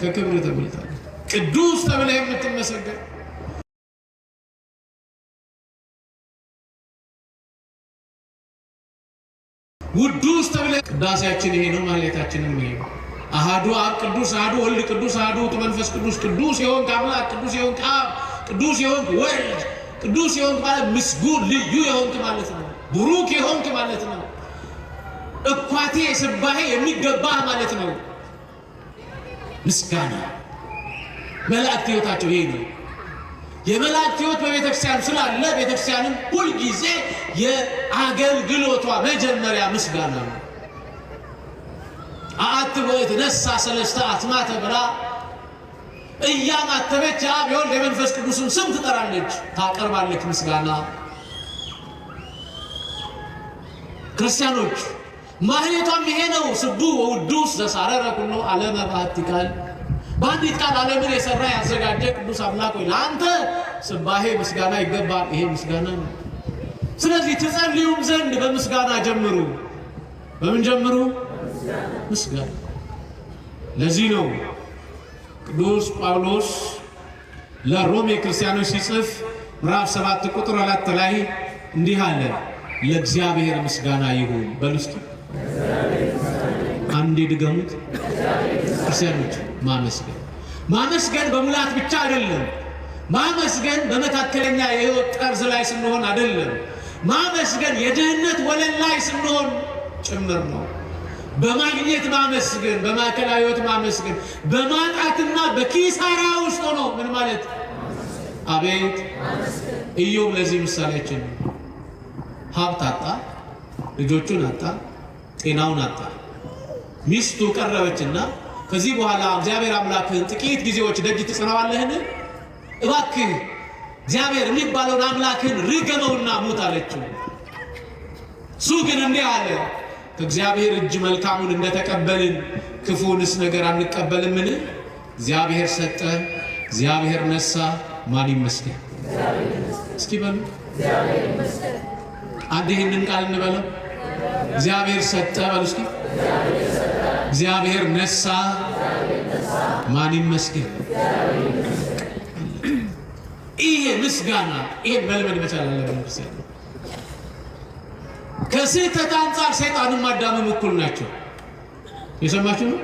ከክብር ተሞልታለች። ቅዱስ ተብለህ የምትመሰገን ውዱስ ተብለህ፣ ቅዳሴያችን ይሄ ነው፣ ማለታችንም ይሄ ነው። አሃዱ አብ ቅዱስ፣ አሃዱ ወልድ ቅዱስ፣ አሃዱ ውእቱ መንፈስ ቅዱስ። ቅዱስ የሆንክ አምላክ፣ ቅዱስ የሆንክ አብ፣ ቅዱስ የሆንክ ወልድ፣ ቅዱስ የሆንክ ማለት ምስጉን ልዩ የሆንክ ማለት ነው። ብሩክ የሆንክ ማለት ነው። እኳቴ ስባሄ የሚገባ ማለት ነው። ምስጋና መላእክት ሕይወታቸው ይሄ ነው። የመላእክት ሕይወት በቤተክርስቲያን ስላለ ቤተክርስቲያንም ሁልጊዜ የአገልግሎቷ መጀመሪያ ምስጋና ነው። አአትቦት ነሳ ሰለስተ አስማተ ብላ እያማተበች የአብ የወልድ የመንፈስ ቅዱስን ስም ትጠራለች፣ ታቀርባለች ምስጋና። ክርስቲያኖች ማህሌቷም ይሄ ነው። ስቡ ወውዱስ ዘሳረረ ኩሎ ዓለመ በአሐቲ ቃል፣ በአንዲት ቃል ዓለምን የሰራ ያዘጋጀ ቅዱስ አምላክ ሆይ ለአንተ ስባሄ ምስጋና ይገባል። ይሄ ምስጋና ነው። ስለዚህ ትጸልዩም ዘንድ በምስጋና ጀምሩ። በምን ጀምሩ? ምስጋና። ለዚህ ነው ቅዱስ ጳውሎስ ለሮሜ ክርስቲያኖች ሲጽፍ ምዕራፍ 7 ቁጥር 4 ላይ እንዲህ አለ፣ ለእግዚአብሔር ምስጋና ይሁን። በልስቱ አንዴ ድገሙት። ክርስቲያኖች ማመስገን፣ ማመስገን በሙላት ብቻ አይደለም። ማመስገን በመካከለኛ የህይወት ጠርዝ ላይ ስንሆን አይደለም። ማመስገን የድህነት ወለል ላይ ስንሆን ጭምር ነው። በማግኘት ማመስገን፣ በማዕከላዊ ህይወት ማመስገን፣ በማጣትና በኪሳራ ውስጥ ሆኖ ምን ማለት? አቤት ኢዮብ ለዚህ ምሳሌያችን ነው። ሀብት አጣ፣ ልጆቹን አጣ፣ ጤናውን አጣ። ሚስቱ ቀረበችና ከዚህ በኋላ እግዚአብሔር አምላክህን ጥቂት ጊዜዎች ደጅ ትጸናዋለህን? እባክህ እግዚአብሔር የሚባለውን አምላክን ርገመውና ሙት አለችው። እሱ ግን እንዲህ አለ፣ ከእግዚአብሔር እጅ መልካሙን እንደተቀበልን ክፉንስ ነገር አንቀበልምን? እግዚአብሔር ሰጠ፣ እግዚአብሔር ነሳ፣ ማን ይመስገን? እስኪ በሉ አንድ ይህንን ቃል እንበለው። እግዚአብሔር ሰጠ በሉ እስኪ። እግዚአብሔር ነሳ፣ ማን ይመስገን? ይሄ ምስጋና፣ ይሄ መልመድ መቻል አለብን ክርስቲያን። ከስህተት አንጻር ሰይጣንም አዳምም እኩል ናቸው። የሰማችሁ ነው?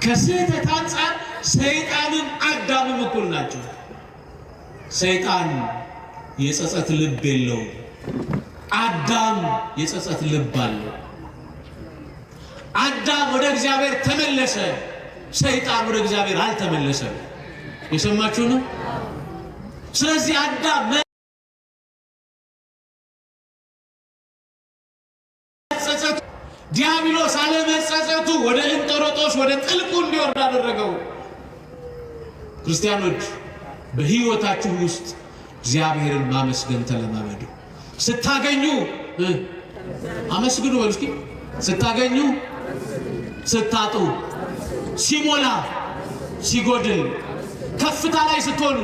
ከስህተት አንጻር ሰይጣንም አዳምም እኩል ናቸው። ሰይጣን የጸጸት ልብ የለውም። አዳም የጸጸት ልብ አለው። አዳም ወደ እግዚአብሔር ተመለሰ፣ ሰይጣን ወደ እግዚአብሔር አልተመለሰም። የሰማችሁ ነው? ስለዚህ አዳም መጸጸቱ፣ ዲያብሎስ አለመጸጸቱ ወደ እንጦሮጦስ ወደ ጥልቁ እንዲወርድ አደረገው። ክርስቲያኖች በሕይወታችሁ ውስጥ እግዚአብሔርን ማመስገን ተለማመዱ። ስታገኙ አመስግኑ በሉ እስኪ። ስታገኙ፣ ስታጡ፣ ሲሞላ፣ ሲጎድል፣ ከፍታ ላይ ስትሆኑ፣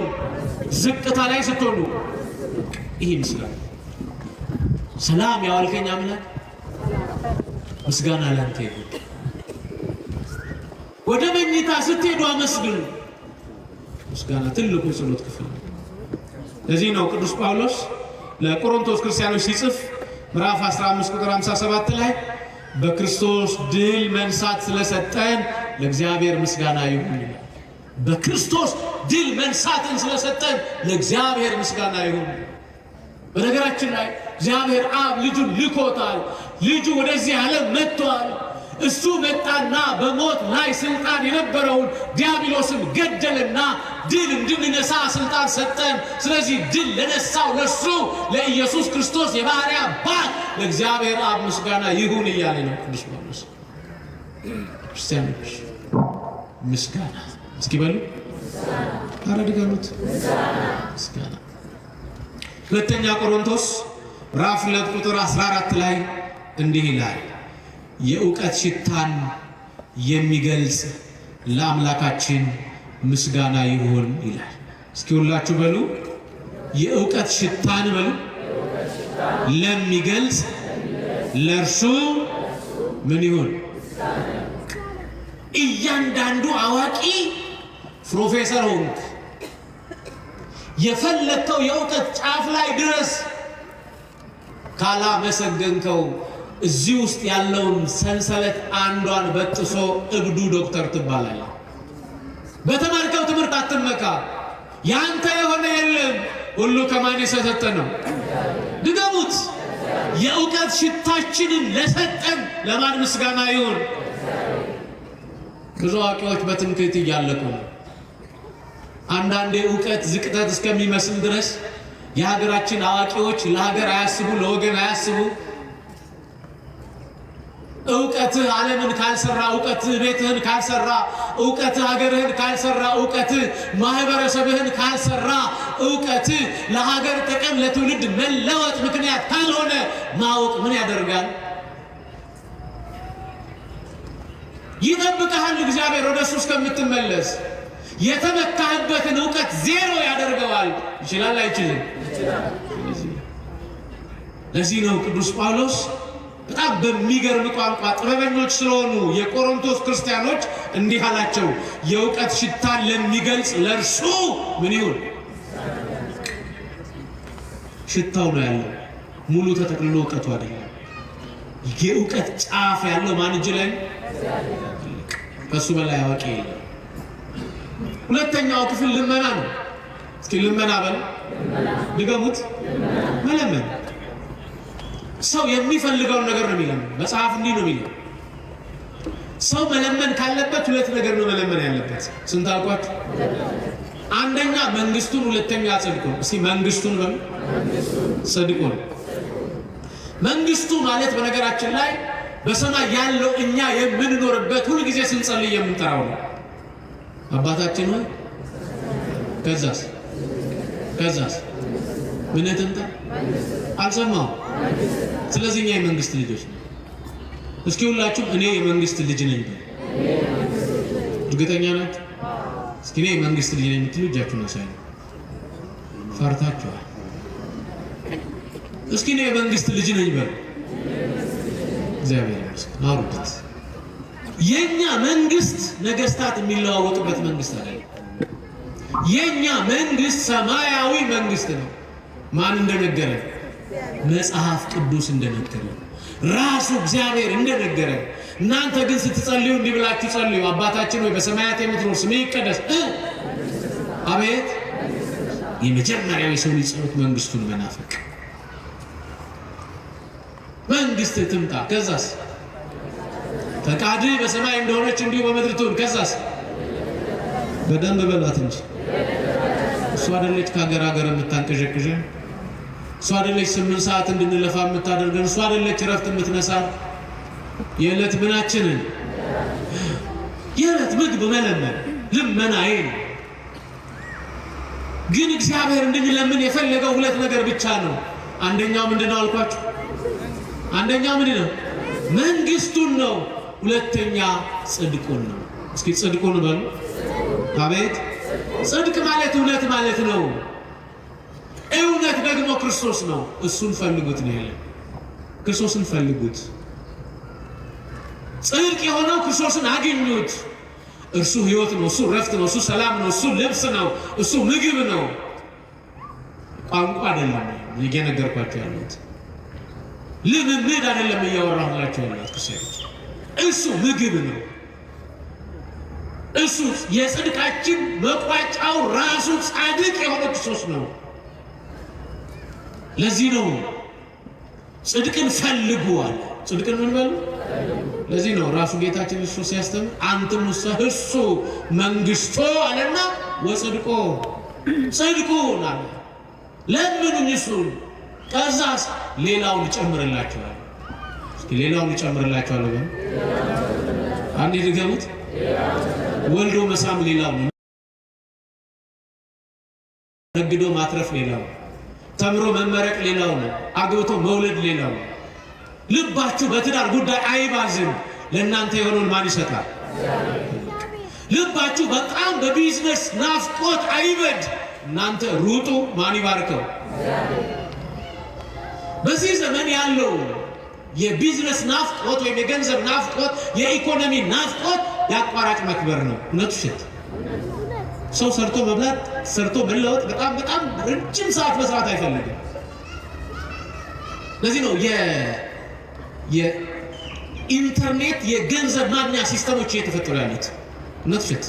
ዝቅታ ላይ ስትሆኑ፣ ይህ ምስጋና። ሰላም ያዋልከኝ አምላክ ምስጋና ላንተ ይሁን። ወደ መኝታ ስትሄዱ አመስግኑ። ምስጋና ትልቁ ጸሎት ክፍል ነው። ለዚህ ነው ቅዱስ ጳውሎስ ለቆሮንቶስ ክርስቲያኖች ሲጽፍ ምዕራፍ 15 ቁጥር 57 ላይ በክርስቶስ ድል መንሳት ስለሰጠን ለእግዚአብሔር ምስጋና ይሁን። በክርስቶስ ድል መንሳትን ስለሰጠን ለእግዚአብሔር ምስጋና ይሁን። በነገራችን ላይ እግዚአብሔር አብ ልጁን ልኮታል። ልጁ ወደዚህ ዓለም መጥቷል። እሱ መጣና በሞት ላይ ስልጣን የነበረውን ዲያብሎስን ገደልና ድል እንድንነሳ ስልጣን ሰጠን። ስለዚህ ድል ለነሳው ለሱ ለኢየሱስ ክርስቶስ የባህሪ አባት ለእግዚአብሔር አብ ምስጋና ይሁን እያለ ነው ቅዱስ ጳውሎስ። ክርስቲያኖች ምስጋና እስኪ በሉ፣ ኧረ ድገሙት፣ ምስጋና። ሁለተኛ ቆሮንቶስ ምዕራፍ 2 ቁጥር 14 ላይ እንዲህ ይላል፣ የእውቀት ሽታን የሚገልጽ ለአምላካችን ምስጋና ይሁን ይላል። እስኪ ሁላችሁ በሉ፣ የእውቀት ሽታን በሉ ለሚገልጽ ለእርሱ ምን ይሁን? እያንዳንዱ አዋቂ ፕሮፌሰር ሆንክ፣ የፈለግከው የእውቀት ጫፍ ላይ ድረስ ካላመሰገንከው እዚህ ውስጥ ያለውን ሰንሰለት አንዷን በጥሶ እብዱ ዶክተር ትባላለህ። በተማርከው ትምህርት አትመካ። ያንተ የሆነ የለም፣ ሁሉ ከማን የተሰጠ ነው? ድገሙት። የእውቀት ሽታችንን ለሰጠን ለማን ምስጋና ይሁን? ብዙ አዋቂዎች በትምክህት እያለቁ ነው። አንዳንዴ እውቀት ዝቅጠት እስከሚመስል ድረስ የሀገራችን አዋቂዎች ለሀገር አያስቡ፣ ለወገን አያስቡ። እውቀትህ ዓለምን ካልሰራ፣ እውቀትህ ቤትህን ካልሰራ፣ እውቀትህ ሀገርህን ካልሰራ፣ እውቀትህ ማህበረሰብህን ካልሰራ፣ እውቀትህ ለሀገር ጥቅም ለትውልድ መለወጥ ምክንያት ካልሆነ ማወቅ ምን ያደርጋል? ይጠብቀሃል እግዚአብሔር ወደ እሱ እስከምትመለስ። የተመካህበትን እውቀት ዜሮ ያደርገዋል። ይችላል አይችልም? ለዚህ ነው ቅዱስ ጳውሎስ በጣም በሚገርም ቋንቋ ጥበበኞች ስለሆኑ የቆሮንቶስ ክርስቲያኖች እንዲህ አላቸው፣ የእውቀት ሽታን ለሚገልጽ ለእርሱ ምን ይሁን? ሽታው ነው ያለው፣ ሙሉ ተጠቅልሎ እውቀቱ አይደለም። የእውቀት ጫፍ ያለው ማን እጅ ላይ? ከሱ በላይ አዋቂ የለም። ሁለተኛው ክፍል ልመና ነው። እስኪ ልመና በል፣ ድገሙት። መለመን ሰው የሚፈልገውን ነገር ነው የሚለው። መጽሐፍ እንዲህ ነው የሚለው። ሰው መለመን ካለበት ሁለት ነገር ነው መለመን ያለበት። ስንት አልኳችሁ? አንደኛ መንግስቱን፣ ሁለተኛ ጽድቁን። እስኪ መንግስቱን በሉ፣ ጽድቁን። መንግስቱ ማለት በነገራችን ላይ በሰማይ ያለው እኛ የምንኖርበት ሁሉ ጊዜ ስንጸልይ የምንጠራው ነው። አባታችን ሆይ ከዛስ ምን ትምጣ? አልሰማው። ስለዚህ እኛ የመንግስት ልጆች ነን። እስኪ ሁላችሁም እኔ የመንግስት ልጅ ነኝ በሉ። እርግጠኛ ናችሁ? እስኪ እኔ የመንግስት ልጅ ነኝ የምትሉ እጃችሁን አሳዩ። ፈርታችኋል። እስኪ እኔ የመንግስት ልጅ ነኝ በሉ። እግዚአብሔር ይመስገን። አውሩት። የኛ መንግስት ነገስታት የሚለዋወጡበት መንግስት አይደለም። የኛ መንግስት ሰማያዊ መንግስት ነው። ማን እንደነገረ? መጽሐፍ ቅዱስ እንደነገረ፣ ራሱ እግዚአብሔር እንደነገረ። እናንተ ግን ስትጸልዩ እንዲህ ብላችሁ ጸልዩ፣ አባታችን ሆይ በሰማያት የምትኖር ስምህ ይቀደስ። አቤት! የመጀመሪያው የሰው ልጅ ጸሎት መንግስቱን መናፈቅ። መንግስት ትምጣ። ከዛስ ፈቃድህ በሰማይ እንደሆነች እንዲሁ በምድር ትሁን። ከዛስ በደንብ በላት እንጂ እሷ አይደለች ከሀገር ሀገር የምታንቀዠቅዠን? እሷ አይደለች 8 ሰዓት እንድንለፋ የምታደርገን? እሷ አይደለች እረፍት የምትነሳን? የዕለት ምናችንን የዕለት ምግብ መለመን ልመናዬ ነው። ግን እግዚአብሔር እንድንለምን የፈለገው 2 ነገር ብቻ ነው። አንደኛው ምንድነው አልኳችሁ? አንደኛው ምንድነው? መንግስቱን ነው። ሁለተኛ ጽድቁን ነው። እስኪ ጽድቁን በሉ። አቤት! ጽድቅ ማለት እውነት ማለት ነው። እውነት ደግሞ ክርስቶስ ነው። እሱን ፈልጉት ነው ያለ። ክርስቶስን ፈልጉት። ጽድቅ የሆነው ክርስቶስን አገኙት። እርሱ ህይወት ነው። እሱ ረፍት ነው። እሱ ሰላም ነው። እሱ ልብስ ነው። እሱ ምግብ ነው። ቋንቋ አይደለም እየነገርኳቸው ያሉት። ልምምድ አይደለም እያወራሁላችሁ ያሉት። እሱ ምግብ ነው። እሱ የጽድቃችን መቋጫው ራሱ ጻድቅ የሆነ ክርስቶስ ነው። ለዚህ ነው ጽድቅን ፈልጉ አለ። ጽድቅን ምን በሉ? ለዚህ ነው ራሱ ጌታችን ኢየሱስ ሲያስተምር አንተም እሱ መንግስቶ አለና ወጽድቆ ጽድቁን አለ። ለምኑኝ እሱን፣ ከዛስ ሌላውን እጨምርላችኋለሁ። እስኪ ሌላውን እጨምርላችኋለሁ በሉ። አንዴ ድገሙት። ወልዶ መሳም ሌላው ነው። ነግዶ ማትረፍ ሌላው፣ ተምሮ መመረቅ ሌላው ነው። አግብቶ መውለድ ሌላው። ልባችሁ በትዳር ጉዳይ አይባዝን። ለእናንተ የሆነውን ማን ይሰጣል? ልባችሁ በጣም በቢዝነስ ናፍቆት አይበድ። እናንተ ሩጡ፣ ማን ይባርከው? በዚህ ዘመን ያለው የቢዝነስ ናፍቆት ወይም የገንዘብ ናፍቆት፣ የኢኮኖሚ ናፍቆት ያቋራጭ መክበር ነው። እውነቱ ሽት ሰው ሰርቶ መብላት ሰርቶ መለወጥ በጣም ረጅም ሰዓት መስራት አይፈልግም። ለዚህ ነው የኢንተርኔት የገንዘብ ማግኛ ሲስተሞች እየተፈጠሩ ያሉት። እውነቱ ሽት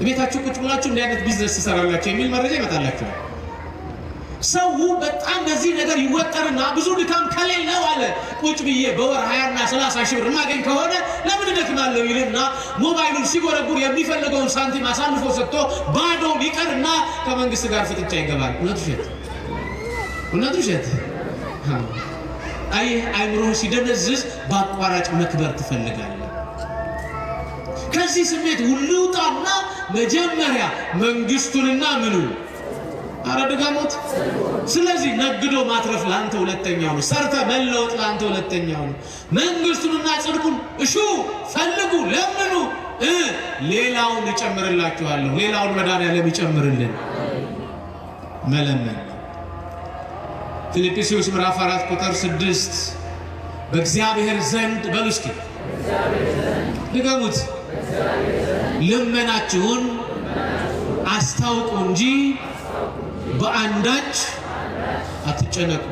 ቤታችሁ ቁጭ ብላችሁ እንዲህ አይነት ቢዝነስ ትሰራላችሁ የሚል መረጃ ይመጣላችኋል። ሰው በጣም በዚህ ነገር ይወጠርና ብዙ ድካም ከሌለው አለ ቁጭ ብዬ በወር 20 እና 30 ሺህ ብር ማገኝ ከሆነ ለምን እደክማለሁ ይልና ሞባይሉን ሲጎረጉር የሚፈልገውን ሳንቲም አሳልፎ ሰጥቶ ባዶ ይቀርና ከመንግስት ጋር ፍጥጫ ይገባል። እውነቱ ውሸት። አይምሮ ሲደነዝዝ በአቋራጭ መክበር ትፈልጋለህ። ከዚህ ስሜት ሁሉ ውጣና መጀመሪያ መንግስቱንና ምኑ አረድጋሞት። ስለዚህ ነግዶ ማትረፍ ለአንተ ሁለተኛው ነው። ሰርተ መለወጥ ለአንተ ሁለተኛው ነው። መንግስቱንና ጽድቁን እሹ፣ ፈልጉ፣ ለምኑ፣ ሌላውን እጨምርላችኋለሁ። ሌላውን መድኃኒዓለም ይጨምርልን። መለመን ፊልጵስዩስ ምዕራፍ 4 ቁጥር 6 በእግዚአብሔር ዘንድ በሉ እስኪ ድገሙት፣ ልመናችሁን አስታውቁ እንጂ በአንዳች አትጨነቁ።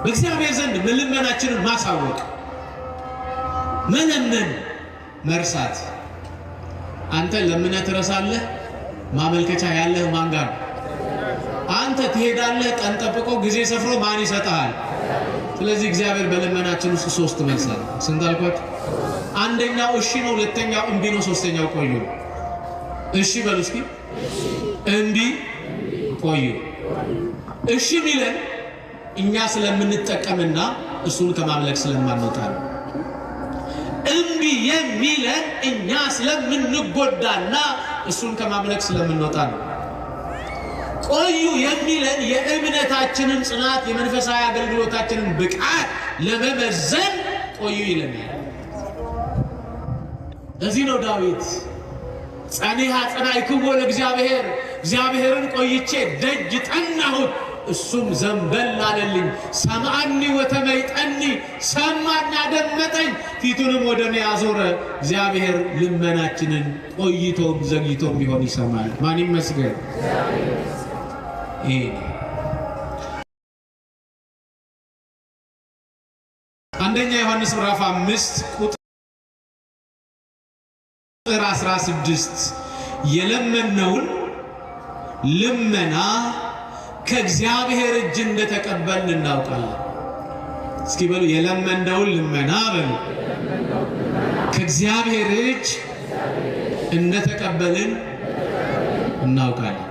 በእግዚአብሔር ዘንድ ልመናችንን ማሳወቅ፣ መለመን፣ መርሳት። አንተ ለምነህ ትረሳለህ። ማመልከቻ ያለህ ማን ጋር? አንተ ትሄዳለህ። ቀን ጠብቆ ጊዜ ሰፍሮ ማን ይሰጣል? ስለዚህ እግዚአብሔር በልመናችን ውስጥ 3 መልስ አለ። ስንት አልኳችሁ? አንደኛው እሺ ነው፣ ሁለተኛው እምቢ ነው፣ ሶስተኛው ቆዩ ነው። እሺ በሉ እስኪ። እምቢ፣ ቆዩ። እሺ ሚለን እኛ ስለምንጠቀምና እሱን ከማምለክ ስለማንወጣ ነው። እምቢ የሚለን እኛ ስለምንጎዳና እሱን ከማምለክ ስለምንወጣ ነው። ቆዩ የሚለን የእምነታችንን ጽናት የመንፈሳዊ አገልግሎታችንን ብቃት ለመመዘን ቆዩ ይለናል። እዚህ ነው ዳዊት ጸኒሃ ጸናይክዎ ለእግዚአብሔር እግዚአብሔርን ቆይቼ ደጅ ጠናሁት እሱም ዘንበል አለልኝ። ሰምዐኒ ወተመይጠኒ ሰማና ደመጠኝ ፊቱንም ወደ እኔ አዞረ። እግዚአብሔር ልመናችንን ቆይቶም ዘግይቶም ቢሆን ይሰማል። ማን ይመስገን? አንደኛ ዮሐንስ ምዕራፍ 5 ቁጥር 16 የለመነውን ልመና ከእግዚአብሔር እጅ እንደተቀበልን እናውቃለን። እስኪ በሉ የለመነውን ልመና በሉ ከእግዚአብሔር እጅ እንደተቀበልን እናውቃለን።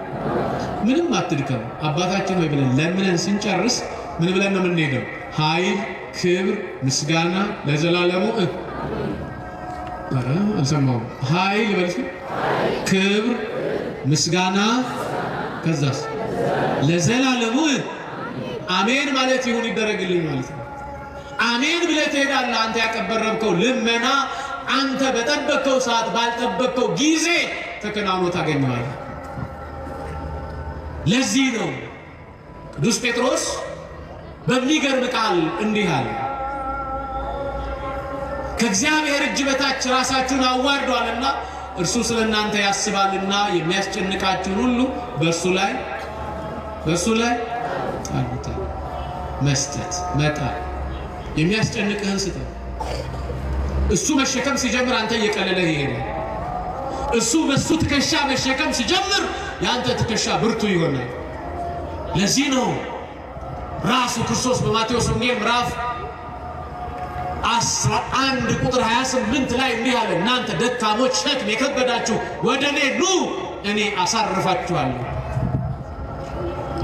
ምንም አትድከም አባታችን ወይ ብለን ለምነን ስንጨርስ ምን ብለን ነው የምንሄደው? ኃይል፣ ክብር፣ ምስጋና ለዘላለሙ አልሰማሁም። ኃይል በልሽ፣ ክብር፣ ምስጋና ከዛስ ለዘላለሙ አሜን ማለት ይሁን ይደረግልኝ ማለት ነው። አሜን ብለህ ትሄዳለህ። አንተ ያቀበረብከው ልመና አንተ በጠበቅከው ሰዓት ባልጠበቅከው ጊዜ ተከናውኖ ታገኘዋለህ። ለዚህ ነው ቅዱስ ጴጥሮስ በሚገርም ቃል እንዲህ አለ፣ ከእግዚአብሔር እጅ በታች ራሳችሁን አዋርዷልና እርሱ ስለ እናንተ ያስባልና የሚያስጨንቃችሁን ሁሉ በእርሱ ላይ ጣሉት። መስጠት መጣል የሚያስጨንቅህን ስጠው። እሱ መሸከም ሲጀምር አንተ እየቀለለህ ይሄዳል። እሱ በሱ ትከሻ መሸከም ሲጀምር ያንተ ትከሻ ብርቱ ይሆናል። ለዚህ ነው ራሱ ክርስቶስ በማቴዎስ ወንጌል ምዕራፍ 11 ቁጥር 28 ላይ እንዲህ አለ፣ እናንተ ደካሞች ሸክም የከበዳችሁ ወደ እኔ ኑ እኔ አሳርፋችኋለሁ።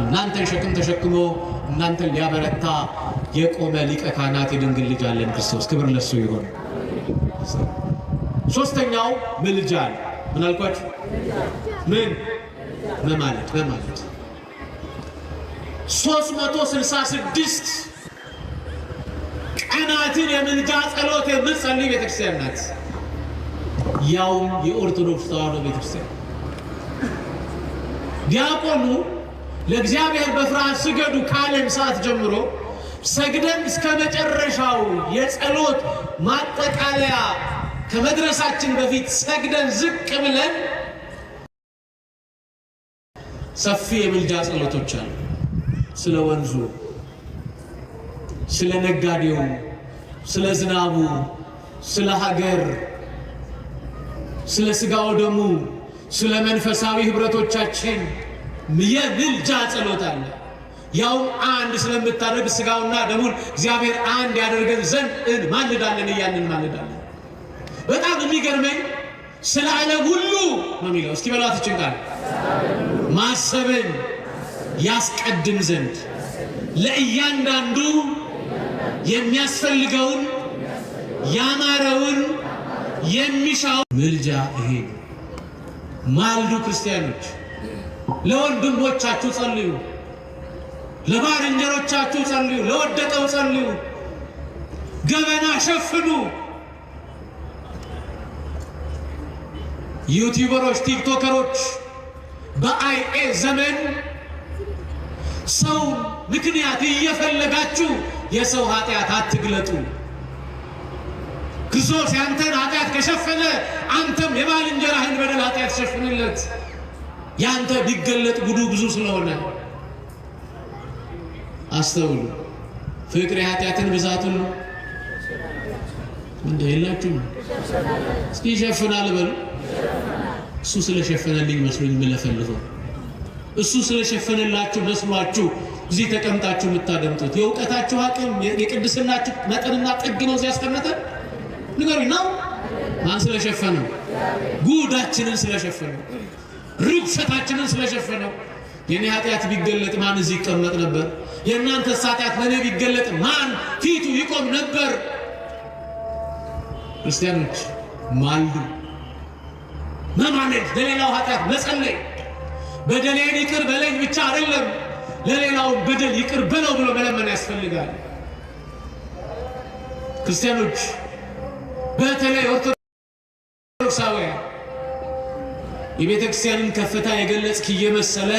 እናንተን ሸክም ተሸክሞ እናንተን ሊያበረታ የቆመ ሊቀ ካህናት የድንግል ልጅ አለን ክርስቶስ። ክብር ለሱ ይሁን። ሶስተኛው ምልጃ ነው። ምን አልኳችሁ? ምን ማለት 366 ቀናትን የምልጃ ጸሎት የምትጸልይ ቤተክርስቲያን ናት። ያውም የኦርቶዶክስ ተዋሕዶ ቤተክርስቲያን። ዲያቆኑ ለእግዚአብሔር በፍርሃት ስገዱ ካለን ሰዓት ጀምሮ ሰግደን እስከ መጨረሻው የጸሎት ማጠቃለያ ከመድረሳችን በፊት ሰግደን ዝቅ ብለን ሰፊ የምልጃ ጸሎቶች አሉ። ስለ ወንዙ፣ ስለ ነጋዴው፣ ስለ ዝናቡ፣ ስለ ሀገር፣ ስለ ስጋው ደሙ፣ ስለ መንፈሳዊ ህብረቶቻችን የምልጃ ጸሎት አለ። ያው አንድ ስለምታደርግ ስጋውና ደሙን እግዚአብሔር አንድ ያደርገን ዘንድ እንማልዳለን እያልን እንማልዳለን። በጣም የሚገርመኝ ስለ ዓለም ሁሉ ነው የሚለው። እስኪ በሏት ይችላል ማሰብን ያስቀድም ዘንድ ለእያንዳንዱ የሚያስፈልገውን ያማረውን የሚሻው ምልጃ ይሄ ማልዱ። ክርስቲያኖች ለወንድሞቻችሁ ጸልዩ፣ ለባልንጀሮቻችሁ ጸልዩ፣ ለወደቀው ጸልዩ፣ ገበና ሸፍኑ። ዩቲዩበሮች፣ ቲክቶከሮች በአይኤ ዘመን ሰው ምክንያት እየፈለጋችሁ የሰው ኃጢአት አትግለጡ። ክርስቶስ ያንተን ኃጢአት ከሸፈነ አንተም የባልንጀራህን በደል ኃጢአት ሸፍንለት። ያንተ ቢገለጥ ጉዱ ብዙ ስለሆነ አስተውሉ። ፍቅር የኃጢአትን ብዛቱን እንደ የላችሁም እስኪ ይሸፍናል በሉ። እሱ ስለሸፈነልኝ መስሎኝ የምለፈልፈው እሱ ስለሸፈነላችሁ መስሏችሁ እዚህ ተቀምጣችሁ የምታደምጡት የእውቀታችሁ አቅም የቅድስናችሁ መጠንና ጥግ ነው እዚህ ያስቀመጠን? ንገሩኝ ነው። ማን ስለሸፈነው? ጉዳችንን ስለሸፈነው፣ ርኩሰታችንን ስለሸፈነው። የኔ ኃጢአት ቢገለጥ ማን እዚህ ይቀመጥ ነበር? የእናንተ ኃጢአት ለኔ ቢገለጥ ማን ፊቱ ይቆም ነበር? ክርስቲያኖች ማልዱ፣ መማለድ፣ ለሌላው ኃጢአት መጸለይ፣ በደሌን ይቅር በለኝ ብቻ አይደለም፣ ለሌላው በደል ይቅር በለው ብሎ መለመን ያስፈልጋል። ክርስቲያኖች በተለይ ኦርቶዶክሳውያን የቤተ ክርስቲያንን ከፍታ የገለጽክ እየመሰለ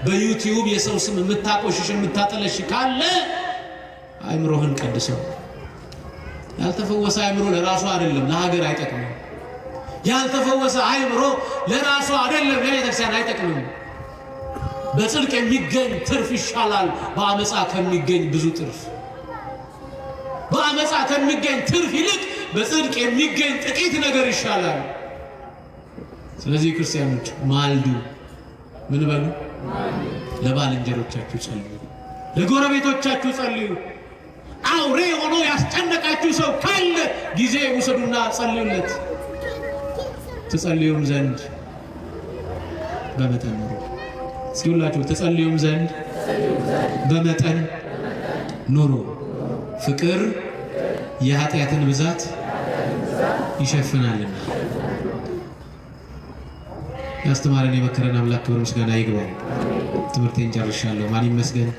በዩቲዩብ የሰው ስም የምታቆሽሽ የምታጠለሽ ካለ አእምሮህን ቀድሰው። ያልተፈወሰ አእምሮ ለራሱ አይደለም ለሀገር አይጠቅምም። ያልተፈወሰ አእምሮ ለራሱ አይደለም ለቤተ ክርስቲያን አይጠቅምም። በጽድቅ የሚገኝ ትርፍ ይሻላል በአመፃ ከሚገኝ ብዙ ትርፍ። በአመፃ ከሚገኝ ትርፍ ይልቅ በጽድቅ የሚገኝ ጥቂት ነገር ይሻላል። ስለዚህ ክርስቲያኖች ማልዱ። ምን በሉ? ለባልንጀሮቻችሁ ጸልዩ፣ ለጎረቤቶቻችሁ ጸልዩ። አውሬ ሆኖ ያስጨነቃችሁ ሰው ካለ ጊዜ ውሰዱና ጸልዩለት። ትጸልዩም ዘንድ በመጠን ኑሩ። እስኪ ሁላችሁ ትጸልዩም ዘንድ በመጠን ኑሩ። ፍቅር የኃጢአትን ብዛት ይሸፍናልና። ያስተማረን የመከረን አምላክ ክብር ምስጋና ይግባው። ትምህርቴን ጨርሻለሁ። ማን ይመስገን?